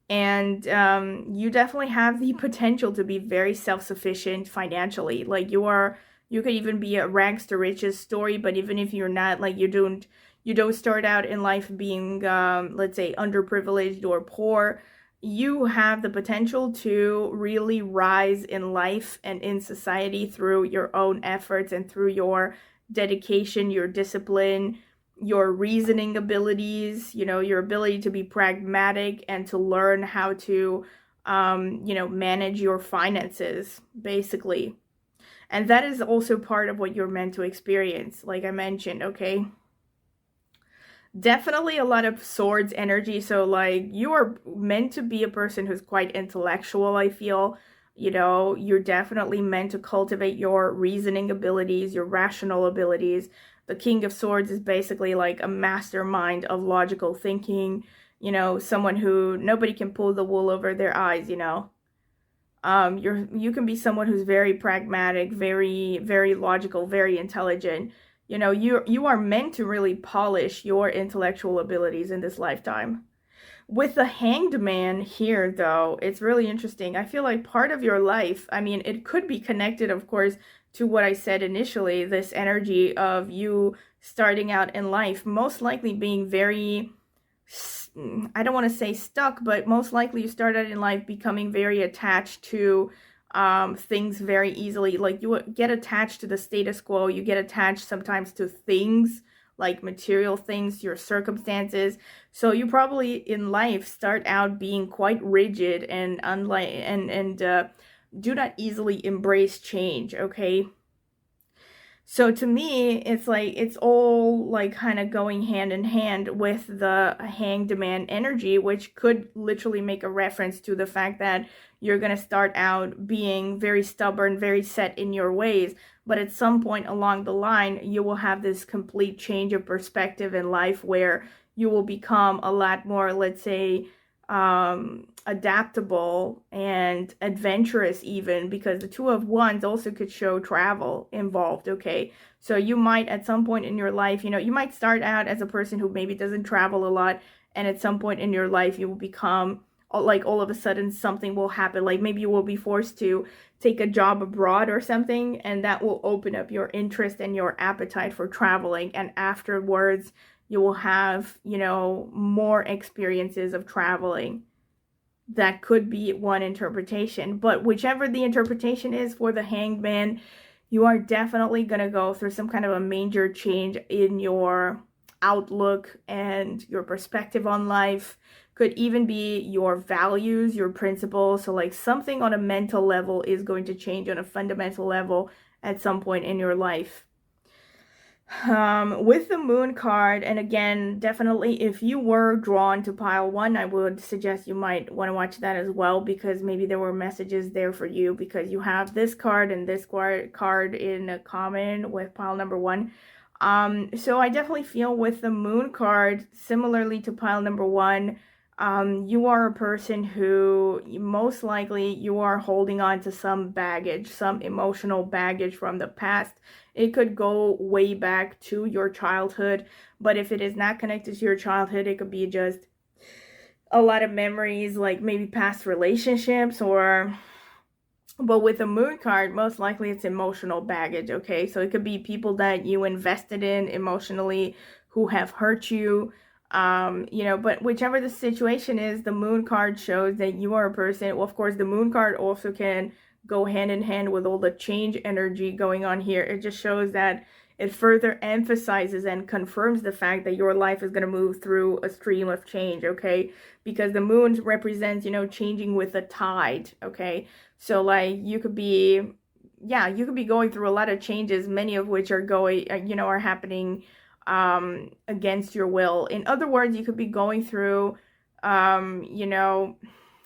And you definitely have the potential to be very self-sufficient financially. Like you could even be a rags to riches story, but even if you're not, like you don't start out in life being, let's say, underprivileged or poor, you have the potential to really rise in life and in society through your own efforts and through your dedication, your discipline, your reasoning abilities, your ability to be pragmatic and to learn how to, manage your finances, basically. And that is also part of what you're meant to experience, like I mentioned, okay? Definitely a lot of swords energy. So like you are meant to be a person who's quite intellectual, I feel. You're definitely meant to cultivate your reasoning abilities, your rational abilities. The King of Swords is basically like a mastermind of logical thinking, someone who nobody can pull the wool over their eyes, you can be someone who's very pragmatic, very, very logical, very intelligent. You are meant to really polish your intellectual abilities in this lifetime. With the Hanged Man here, though, it's really interesting. I feel like part of your life, I mean, it could be connected, of course, to what I said initially, this energy of you starting out in life, most likely being very, I don't want to say stuck, but most likely you start out in life becoming very attached to things very easily. Like you get attached to the status quo, you get attached sometimes to things, like material things, your circumstances. So you probably in life start out being quite rigid and do not easily embrace change, okay? So to me, it's like it's all like kind of going hand in hand with the hanged man energy, which could literally make a reference to the fact that you're going to start out being very stubborn, very set in your ways, but at some point along the line, you will have this complete change of perspective in life where you will become a lot more, let's say, adaptable and adventurous, even because the Two of Wands also could show travel involved, okay? So you might at some point in your life, you know, you might start out as a person who maybe doesn't travel a lot, and at some point in your life you will become like all of a sudden something will happen, like maybe you will be forced to take a job abroad or something, and that will open up your interest and your appetite for traveling, and afterwards you will have, you know, more experiences of traveling. That could be one interpretation, but whichever the interpretation is for the Hanged Man, you are definitely going to go through some kind of a major change in your outlook and your perspective on life. Could even be your values, your principles. So like something on a mental level is going to change on a fundamental level at some point in your life. With the Moon card, and again, definitely if you were drawn to pile 1, I would suggest you might want to watch that as well, because maybe there were messages there for you, because you have this card and this card in common with pile number 1. So I definitely feel with the Moon card, similarly to pile number 1, you are a person who most likely you are holding on to some baggage, some emotional baggage from the past. It could go way back to your childhood, but if it is not connected to your childhood, it could be just a lot of memories, like maybe past relationships, but with the Moon card, most likely it's emotional baggage, okay? So it could be people that you invested in emotionally who have hurt you, you know, but whichever the situation is, the Moon card shows that you are a person. Well, of course, the Moon card also can go hand in hand with all the change energy going on here. It just shows that it further emphasizes and confirms the fact that your life is going to move through a stream of change, okay? Because the moon represents, you know, changing with the tide, okay? So like you could be, yeah, you could be going through a lot of changes, many of which are going, you know, are happening against your will. In other words, you could be going through, you know,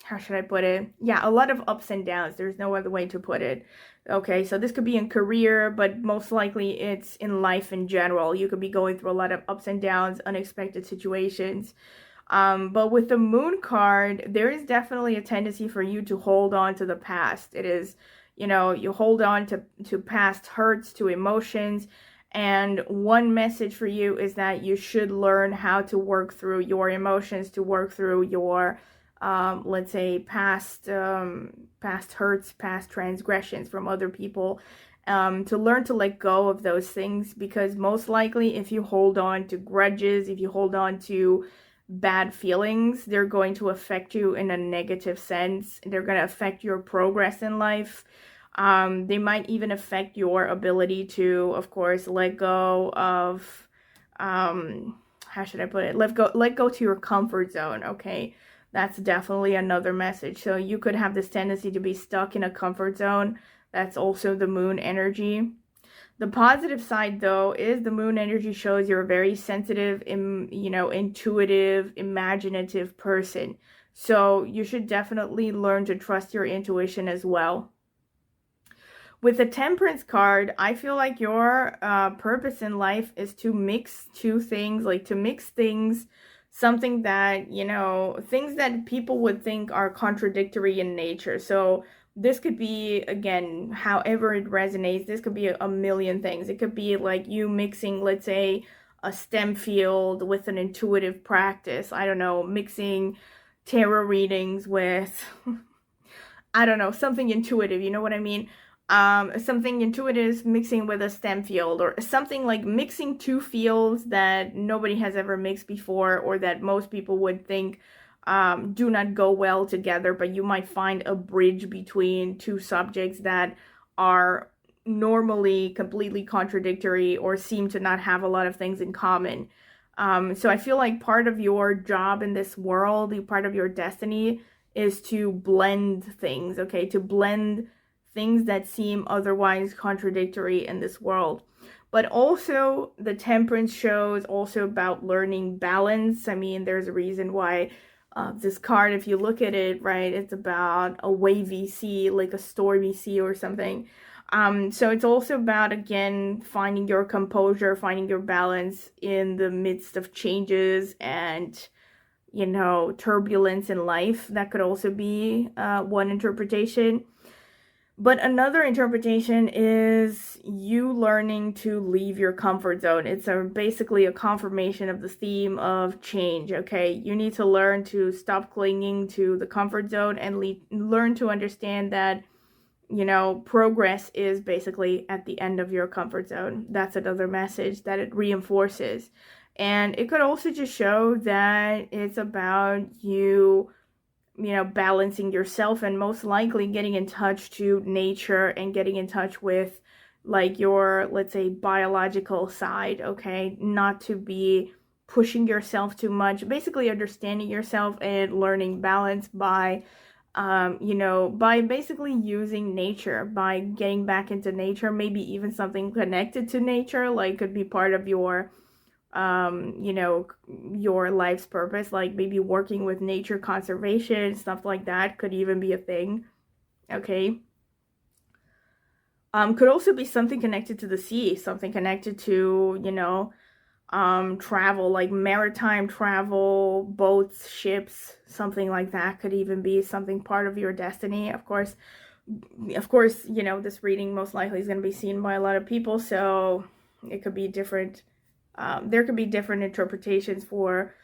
how should I put it? Yeah, a lot of ups and downs. There's no other way to put it. Okay, so this could be in career, but most likely it's in life in general. You could be going through a lot of ups and downs, unexpected situations. But with the Moon card, there is definitely a tendency for you to hold on to the past. It is, you know, you hold on to past hurts, to emotions. And one message for you is that you should learn how to work through your emotions, to work through your let's say past hurts, past transgressions from other people, to learn to let go of those things, because most likely if you hold on to grudges, if you hold on to bad feelings, they're going to affect you in a negative sense. They're going to affect your progress in life. They might even affect your ability to, of course, let go of, how should I put it? Let go to your comfort zone, okay? That's definitely another message. So you could have this tendency to be stuck in a comfort zone. That's also the moon energy. The positive side, though, is the moon energy shows you're a very sensitive, you know, intuitive, imaginative person. So you should definitely learn to trust your intuition as well. With the Temperance card, I feel like your purpose in life is to mix two things, like to mix things, something that, you know, things that people would think are contradictory in nature. So this could be, again, however it resonates, this could be a million things. It could be like you mixing, let's say, a STEM field with an intuitive practice. I don't know, mixing tarot readings with, I don't know, something intuitive, you know what I mean? something intuitive mixing with a STEM field, or something like mixing two fields that nobody has ever mixed before, or that most people would think do not go well together, but you might find a bridge between two subjects that are normally completely contradictory or seem to not have a lot of things in common. So I feel like part of your job in this world, part of your destiny, is to blend things, okay? To blend things that seem otherwise contradictory in this world. But also, the Temperance show is also about learning balance. I mean, there's a reason why this card, if you look at it, right, it's about a wavy sea, like a stormy sea or something. So it's also about, again, finding your composure, finding your balance in the midst of changes and, you know, turbulence in life. That could also be one interpretation. But another interpretation is you learning to leave your comfort zone. It's basically a confirmation of the theme of change, okay? You need to learn to stop clinging to the comfort zone and learn to understand that, you know, progress is basically at the end of your comfort zone. That's another message that it reinforces. And it could also just show that it's about you know, balancing yourself and most likely getting in touch to nature and getting in touch with like your, let's say, biological side, okay? Not to be pushing yourself too much, basically understanding yourself and learning balance by, you know, by basically using nature, by getting back into nature, maybe even something connected to nature, like could be part of your you know, your life's purpose, like maybe working with nature conservation, stuff like that could even be a thing, okay? Could also be something connected to the sea, something connected to, you know, travel, like maritime travel, boats, ships, something like that could even be something part of your destiny. Of course, you know, this reading most likely is going to be seen by a lot of people, so it could be different. There could be different interpretations for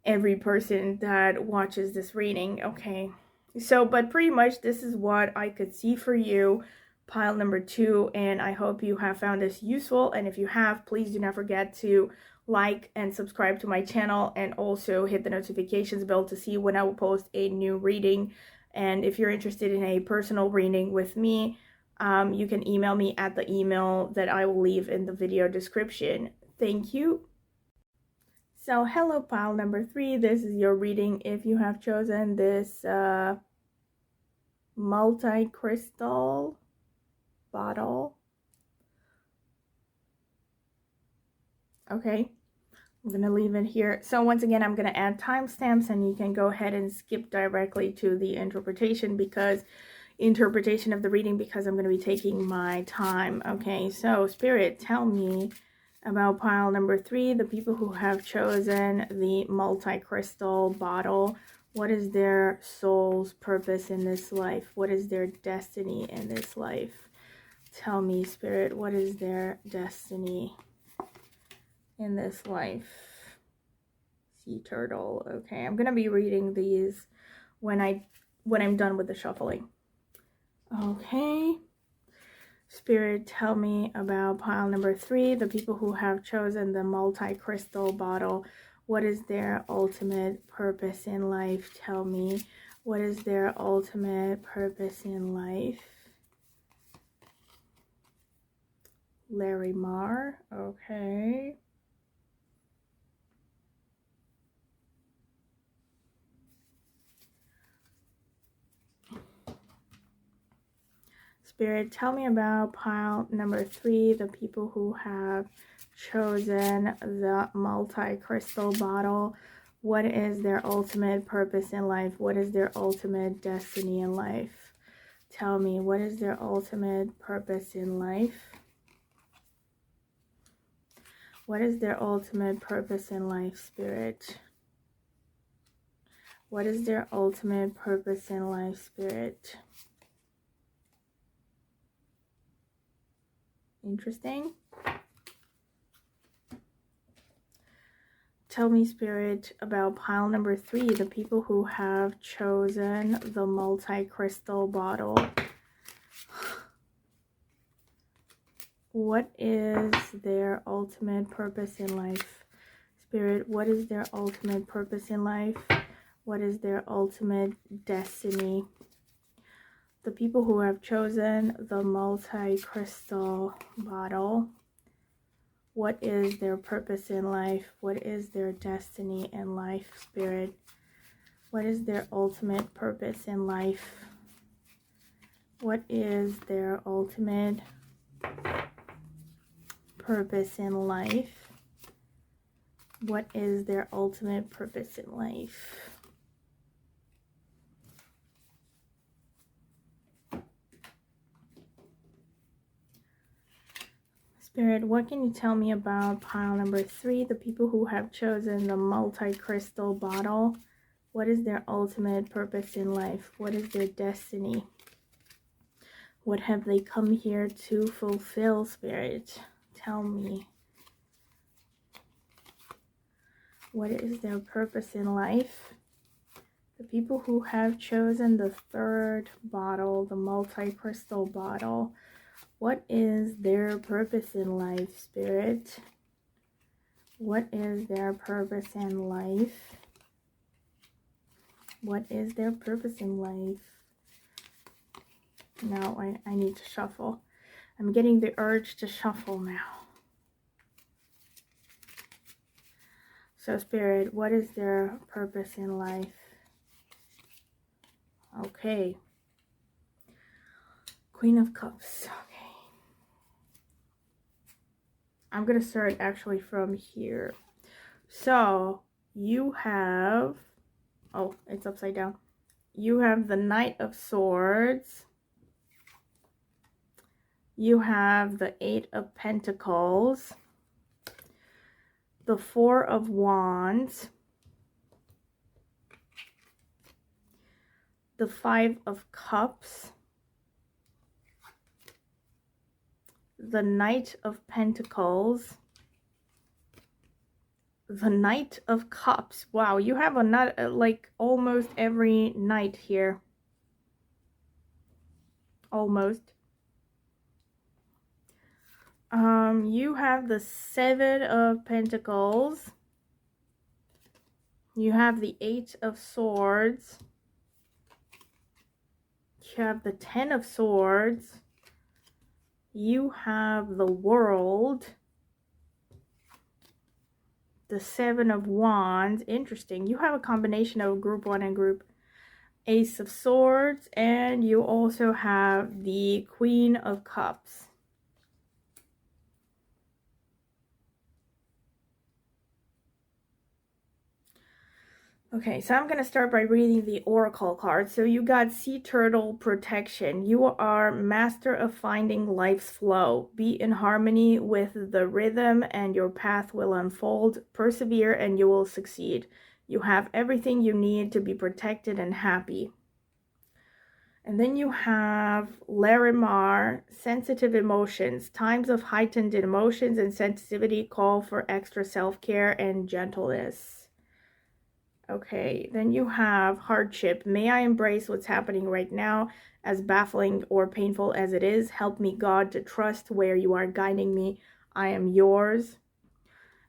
every person that watches this reading, okay? So, but pretty much this is what I could see for you, pile number 2, and I hope you have found this useful, and if you have, please do not forget to like and subscribe to my channel, and also hit the notifications bell to see when I will post a new reading. And if you're interested in a personal reading with me, you can email me at the email that I will leave in the video description. Thank you. So hello, pile number 3. This is your reading if you have chosen this multi-crystal bottle. Okay, I'm going to leave it here. So once again, I'm going to add timestamps, and you can go ahead and skip directly to the interpretation of the reading, because I'm going to be taking my time. Okay, so Spirit, tell me about pile number 3, the people who have chosen the multi-crystal bottle. What is their soul's purpose in this life? What is their destiny in this life? Tell me, Spirit, what is their destiny in this life? Sea turtle. Okay, I'm gonna be reading these when I'm done with the shuffling. Okay. Spirit, tell me about pile number 3, the people who have chosen the multi-crystal bottle. What is their ultimate purpose in life? Tell me, what is their ultimate purpose in life? Larry Marr, okay. Spirit, tell me about pile number 3, the people who have chosen the multi-crystal bottle. What is their ultimate purpose in life? What is their ultimate destiny in life? Tell me, what is their ultimate purpose in life? What is their ultimate purpose in life, Spirit? What is their ultimate purpose in life, Spirit? Interesting. Tell me, Spirit, about pile number 3, the people who have chosen the multi-crystal bottle. What is their ultimate purpose in life? Spirit, what is their ultimate purpose in life? What is their ultimate destiny? The people who have chosen the multi-crystal bottle, what is their purpose in life? What is their destiny in life, Spirit? What is their ultimate purpose in life? What is their ultimate purpose in life? What is their ultimate purpose in life? Spirit, what can you tell me about pile number 3, the people who have chosen the multi-crystal bottle? What is their ultimate purpose in life? What is their destiny? What have they come here to fulfill, Spirit? Tell me. What is their purpose in life? The people who have chosen the 3rd bottle, the multi-crystal bottle, what is their purpose in life, Spirit? What is their purpose in life? What is their purpose in life? No, I need to shuffle. I'm getting the urge to shuffle now. So, Spirit, what is their purpose in life? Okay. Queen of Cups. Okay. I'm going to start actually from here. So, you have... Oh, it's upside down. You have the Knight of Swords. You have the 8 of Pentacles. The 4 of Wands. The 5 of Cups. The Knight of Pentacles. The Knight of Cups. Wow, you have a nut like almost every knight here. Almost. You have the 7 of Pentacles. You have the 8 of Swords. You have the 10 of Swords. You have the World. The 7 of Wands. Interesting. You have a combination of group 1 and group Ace of Swords. And you also have the Queen of Cups. Okay, so I'm going to start by reading the Oracle card. So you got Sea Turtle Protection. You are master of finding life's flow. Be in harmony with the rhythm and your path will unfold. Persevere and you will succeed. You have everything you need to be protected and happy. And then you have Larimar, Sensitive Emotions. Times of heightened emotions and sensitivity call for extra self-care and gentleness. Okay, then you have Hardship. May I embrace what's happening right now, as baffling or painful as it is. Help me, God, to trust where you are guiding me. I am yours.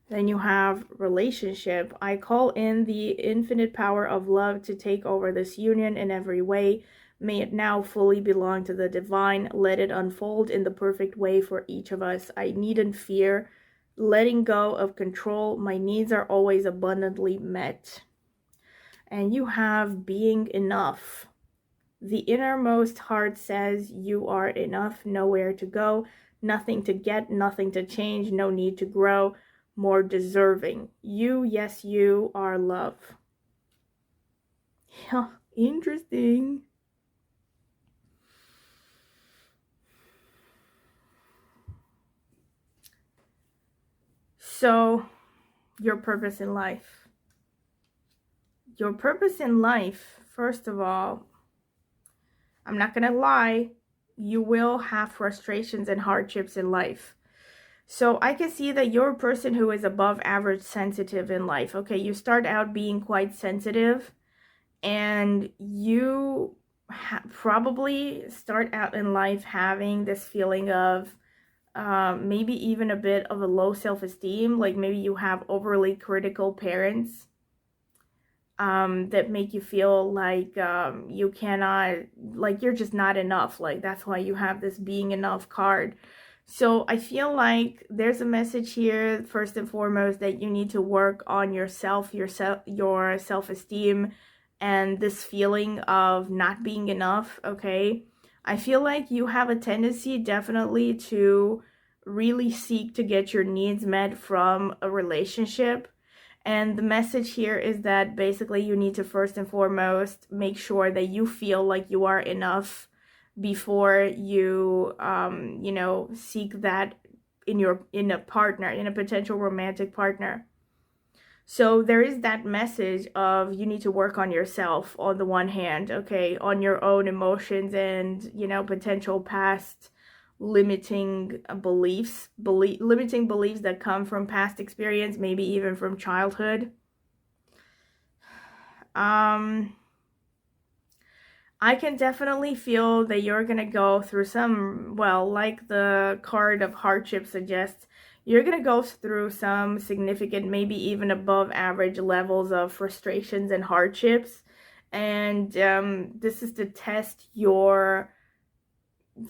Then you have Relationship. I call in the infinite power of love to take over this union in every way. May it now fully belong to the divine. Let it unfold in the perfect way for each of us. I needn't fear. Letting go of control. My needs are always abundantly met. And you have Being Enough. The innermost heart says you are enough, nowhere to go, nothing to get, nothing to change, no need to grow, more deserving. You, yes, you are love. Yeah, interesting. So, your purpose in life. Your purpose in life, first of all, I'm not going to lie, you will have frustrations and hardships in life. So I can see that you're a person who is above average sensitive in life. Okay, you start out being quite sensitive and you probably start out in life having this feeling of maybe even a bit of a low self-esteem, like maybe you have overly critical parents that make you feel like you cannot, like you're just not enough. Like that's why you have this being enough card. So I feel like there's a message here, first and foremost, that you need to work on yourself, your self-esteem, and this feeling of not being enough, okay? I feel like you have a tendency definitely to really seek to get your needs met from a relationship. And the message here is that basically you need to first and foremost make sure that you feel like you are enough before you, you know, seek that in a partner, in a potential romantic partner. So there is that message of you need to work on yourself on the one hand, okay, on your own emotions and, you know, potential past limiting limiting beliefs that come from past experience, maybe even from childhood. I can definitely feel that you're gonna go through some, well, like the card of hardship suggests, you're gonna go through some significant, maybe even above average levels of frustrations and hardships. And this is to test your,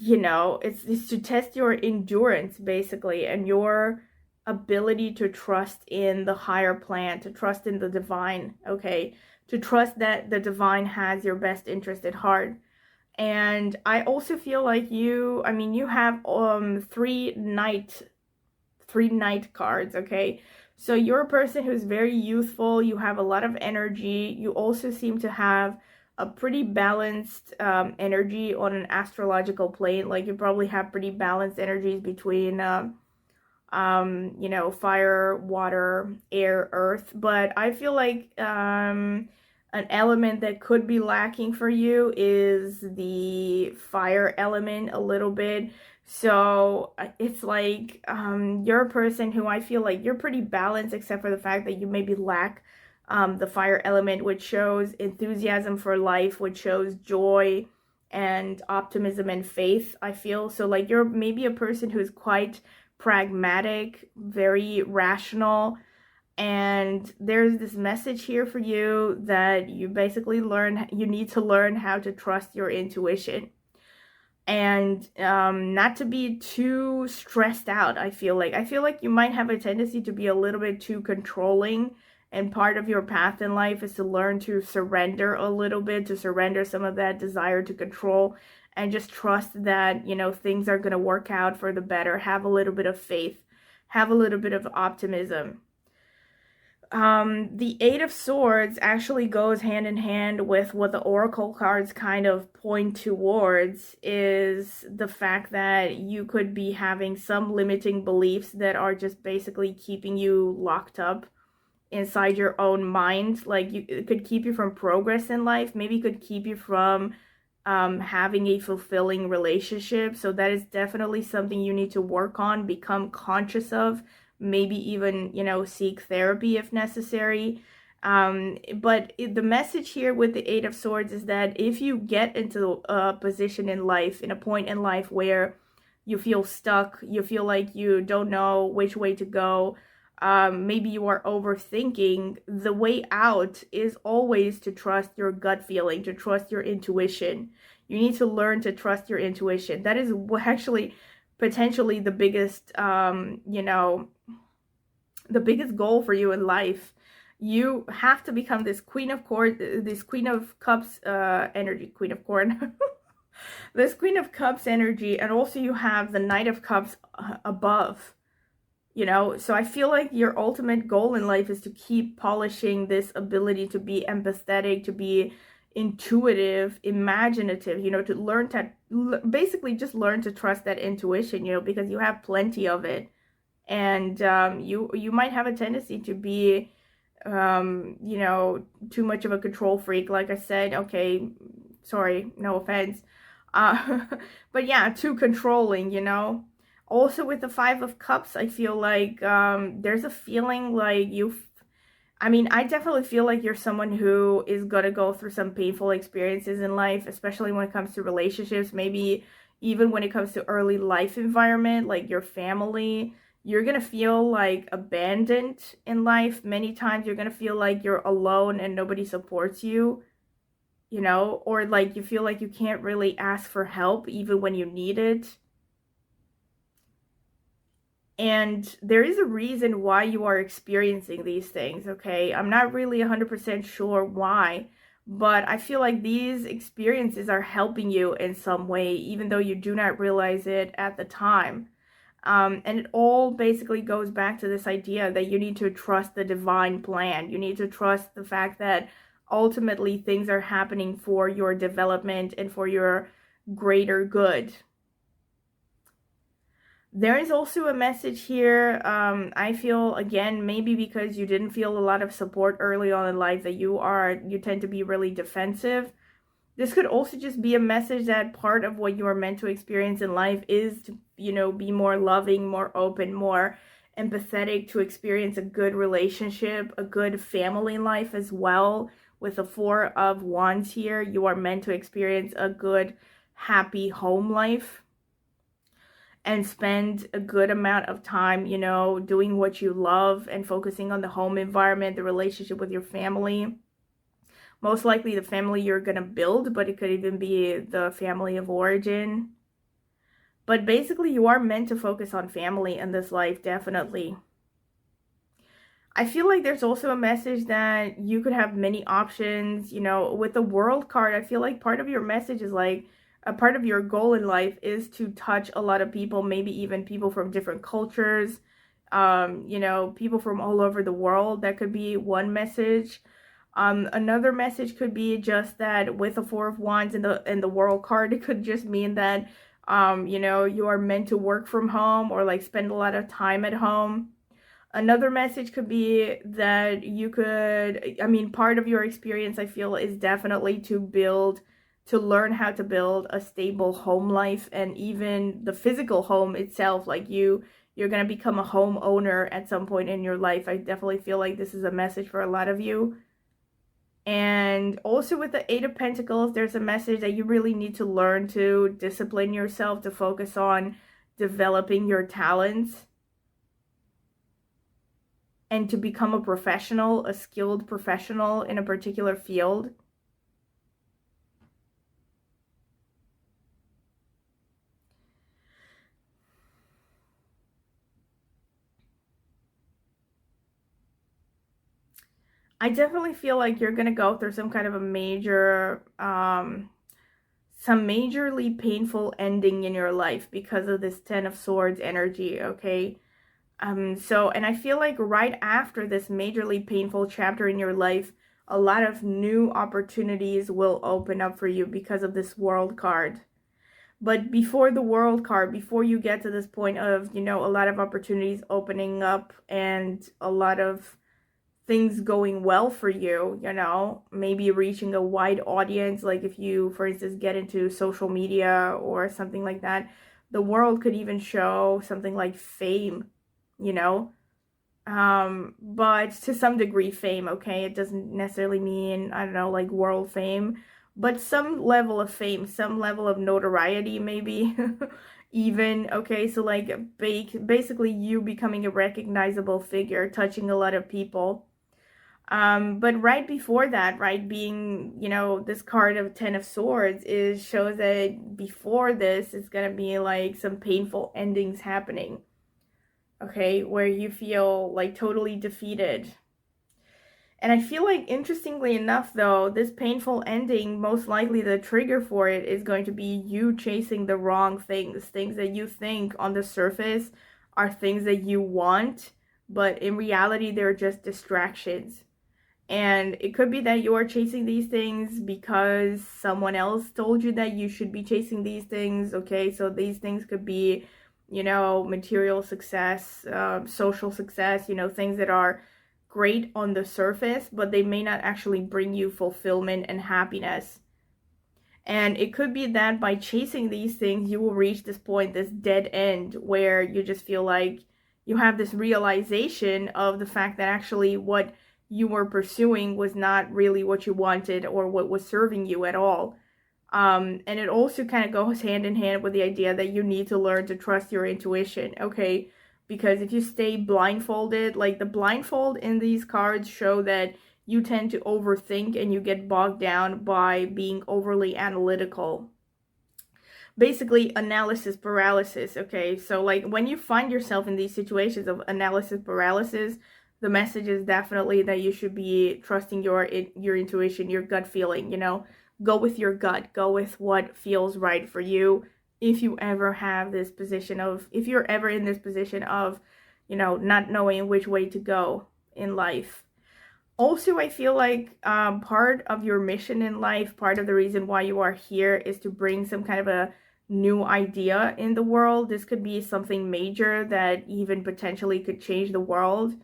you know, it's to test your endurance basically, and your ability to trust in the higher plan, to trust in the divine, okay? To trust that the divine has your best interest at heart. And I also feel like you, I mean, you have three knight cards, okay? So you're a person who's very youthful, you have a lot of energy, you also seem to have a pretty balanced energy on an astrological plane. Like you probably have pretty balanced energies between you know, fire, water, air, earth. But I feel like an element that could be lacking for you is the fire element a little bit. So it's like you're a person who I feel like you're pretty balanced, except for the fact that you maybe lack the fire element, which shows enthusiasm for life, which shows joy and optimism and faith, I feel. So like you're maybe a person who's quite pragmatic, very rational, and there's this message here for you that you basically you need to learn how to trust your intuition and not to be too stressed out. I feel like you might have a tendency to be a little bit too controlling, and part of your path in life is to learn to surrender a little bit, to surrender some of that desire to control and just trust that, you know, things are going to work out for the better. Have a little bit of faith, have a little bit of optimism. The Eight of Swords actually goes hand in hand with what the Oracle cards kind of point towards, is the fact that you could be having some limiting beliefs that are just basically keeping you locked up inside your own mind. Like it could keep you from progress in life, maybe could keep you from having a fulfilling relationship. So that is definitely something you need to work on, become conscious of, maybe even, you know, seek therapy if necessary. But the message here with the Eight of Swords is that if you get into a position in life, in a point in life where you feel stuck, you feel like you don't know which way to go, maybe you are overthinking, the way out is always to trust your gut feeling, to trust your intuition. You need to learn to trust your intuition. That is actually potentially the biggest, you know, the biggest goal for you in life. You have to become this Queen of Cups energy, Queen of Corn. This Queen of Cups energy, and also you have the Knight of Cups above. You know, so I feel like your ultimate goal in life is to keep polishing this ability to be empathetic, to be intuitive, imaginative, you know, to learn to basically just learn to trust that intuition, you know, because you have plenty of it. And you might have a tendency to be, you know, too much of a control freak. Like I said, okay, sorry, no offense. But yeah, too controlling, you know. Also with the Five of Cups, I feel like there's a feeling like I definitely feel like you're someone who is gonna go through some painful experiences in life, especially when it comes to relationships. Maybe even when it comes to early life environment, like your family, you're gonna feel like abandoned in life. Many times you're gonna feel like you're alone and nobody supports you, you know, or like you feel like you can't really ask for help even when you need it. And there is a reason why you are experiencing these things, okay? I'm not really 100% sure why, but I feel like these experiences are helping you in some way, even though you do not realize it at the time. And it all basically goes back to this idea that you need to trust the divine plan. You need to trust the fact that ultimately things are happening for your development and for your greater good. There is also a message here. I feel, again, maybe because you didn't feel a lot of support early on in life, that you tend to be really defensive. This could also just be a message that part of what you are meant to experience in life is to, you know, be more loving, more open, more empathetic, to experience a good relationship, a good family life as well. With the Four of Wands here, you are meant to experience a good, happy home life and spend a good amount of time, you know, doing what you love and focusing on the home environment, the relationship with your family. Most likely the family you're going to build, but it could even be the family of origin. But basically, you are meant to focus on family in this life, definitely. I feel like there's also a message that you could have many options. You know, with the World card, I feel like part of your message is like, a part of your goal in life is to touch a lot of people, maybe even people from different cultures, you know, people from all over the world. That could be one message. Another message could be just that with the Four of Wands and the World card, it could just mean that, you know, you are meant to work from home or like spend a lot of time at home. Another message could be that you could, I mean, part of your experience, I feel, is definitely to learn how to build a stable home life, and even the physical home itself. Like you're going to become a homeowner at some point in your life. I definitely feel like this is a message for a lot of you. And also with the Eight of Pentacles, there's a message that you really need to learn to discipline yourself, to focus on developing your talents, and to become a professional, a skilled professional in a particular field. I definitely feel like you're going to go through some kind of a major, some majorly painful ending in your life because of this Ten of Swords energy, okay? And I feel like right after this majorly painful chapter in your life, a lot of new opportunities will open up for you because of this World card. But before the World card, before you get to this point of, you know, a lot of opportunities opening up and a lot of things going well for you, you know, maybe reaching a wide audience, like if you, for instance, get into social media or something like that, the world could even show something like fame, you know, but to some degree fame, okay? It doesn't necessarily mean, I don't know, like world fame, but some level of fame, some level of notoriety maybe, even, okay? So like basically you becoming a recognizable figure, touching a lot of people. But right before that, right, being, you know, this card of Ten of Swords shows that before this is gonna be like some painful endings happening. Okay, where you feel like totally defeated. And I feel like, interestingly enough, though, this painful ending, most likely the trigger for it is going to be you chasing the wrong things, things that you think on the surface are things that you want, but in reality, they're just distractions. And it could be that you are chasing these things because someone else told you that you should be chasing these things, okay? So these things could be, you know, material success, social success, you know, things that are great on the surface, but they may not actually bring you fulfillment and happiness. And it could be that by chasing these things, you will reach this point, this dead end, where you just feel like you have this realization of the fact that actually what you were pursuing was not really what you wanted or what was serving you at all. And it also kind of goes hand in hand with the idea that you need to learn to trust your intuition, okay? Because if you stay blindfolded, like the blindfold in these cards show that you tend to overthink and you get bogged down by being overly analytical. Basically, analysis paralysis, okay? So like when you find yourself in these situations of analysis paralysis, the message is definitely that you should be trusting your intuition, your gut feeling, you know? Go with your gut, go with what feels right for you. If you ever have this position of, if you're ever in this position of, you know, not knowing which way to go in life. Also, I feel like part of your mission in life, part of the reason why you are here is to bring some kind of a new idea in the world. This could be something major that even potentially could change the world.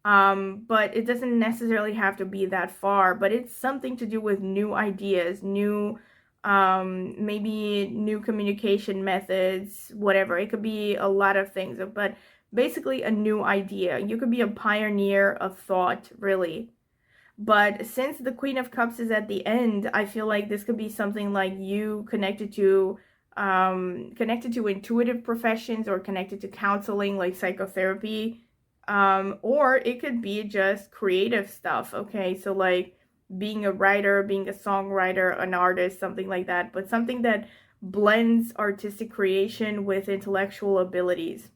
But it doesn't necessarily have to be that far, but it's something to do with new ideas, new, maybe new communication methods, whatever. It could be a lot of things, but basically a new idea. You could be a pioneer of thought, really. But since the Queen of Cups is at the end, I feel like this could be something like you connected to intuitive professions or connected to counseling, like psychotherapy. Or it could be just creative stuff, okay? So like being a writer, being a songwriter, an artist, something like that, but something that blends artistic creation with intellectual abilities.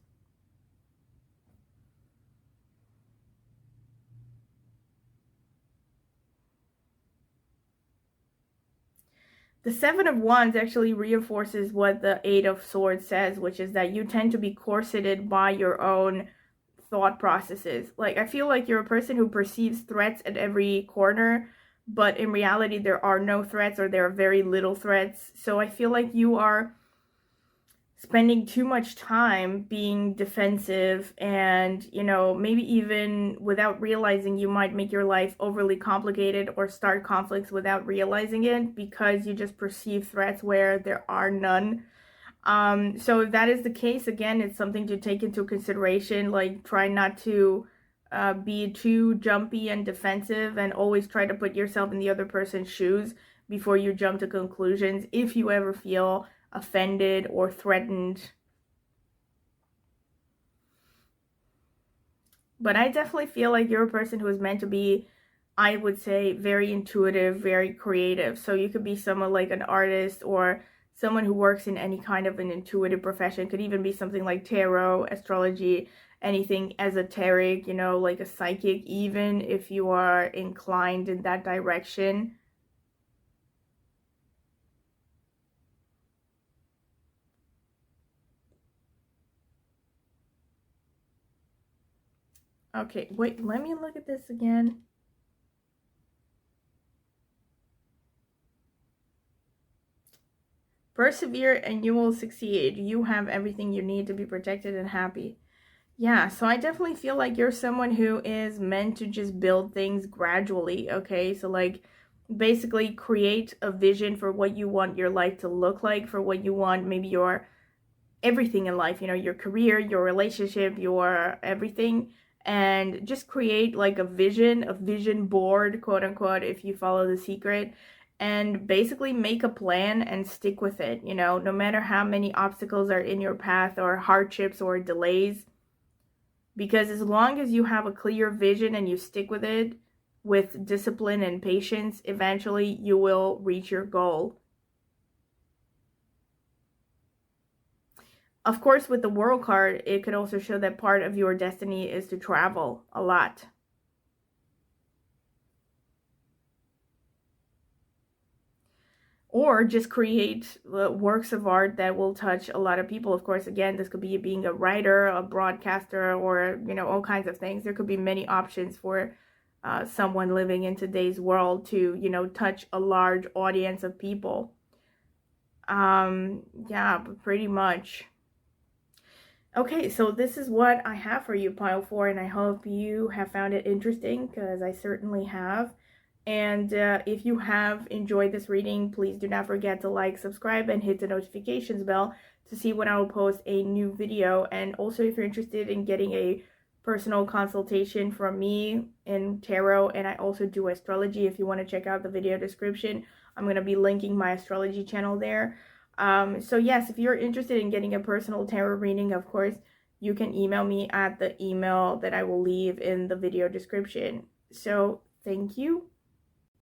The Seven of Wands actually reinforces what the Eight of Swords says, which is that you tend to be corseted by your own thought processes. Like, I feel like you're a person who perceives threats at every corner, but in reality, there are no threats or there are very little threats. So I feel like you are spending too much time being defensive and, you know, maybe even without realizing you might make your life overly complicated or start conflicts without realizing it because you just perceive threats where there are none. So if that is the case, again, it's something to take into consideration. Like, try not to be too jumpy and defensive, and always try to put yourself in the other person's shoes before you jump to conclusions if you ever feel offended or threatened. But I definitely feel like you're a person who is meant to be, I would say, very intuitive, very creative. So you could be someone like an artist or someone who works in any kind of an intuitive profession. It could even be something like tarot, astrology, anything esoteric, you know, like a psychic, even if you are inclined in that direction. Okay, wait, let me look at this again. Persevere and you will succeed. You have everything you need to be protected and happy. Yeah, so I definitely feel like you're someone who is meant to just build things gradually, okay? So like basically create a vision for what you want your life to look like, for what you want maybe your everything in life, you know, your career, your relationship, your everything, and just create like a vision board, quote unquote, if you follow The Secret, and basically make a plan and stick with it, you know, no matter how many obstacles are in your path or hardships or delays. Because as long as you have a clear vision and you stick with it with discipline and patience, eventually you will reach your goal. Of course, with the World card, it could also show that part of your destiny is to travel a lot. Or just create works of art that will touch a lot of people. Of course, again, this could be being a writer, a broadcaster, or, you know, all kinds of things. There could be many options for someone living in today's world to, you know, touch a large audience of people. Yeah, but pretty much. Okay, so this is what I have for you, Pile 4, and I hope you have found it interesting, because I certainly have. And if you have enjoyed this reading, please do not forget to like, subscribe, and hit the notifications bell to see when I will post a new video. And also, if you're interested in getting a personal consultation from me in tarot, and I also do astrology. If you want to check out the video description, I'm going to be linking my astrology channel there. So yes, if you're interested in getting a personal tarot reading, of course, you can email me at the email that I will leave in the video description. So thank you.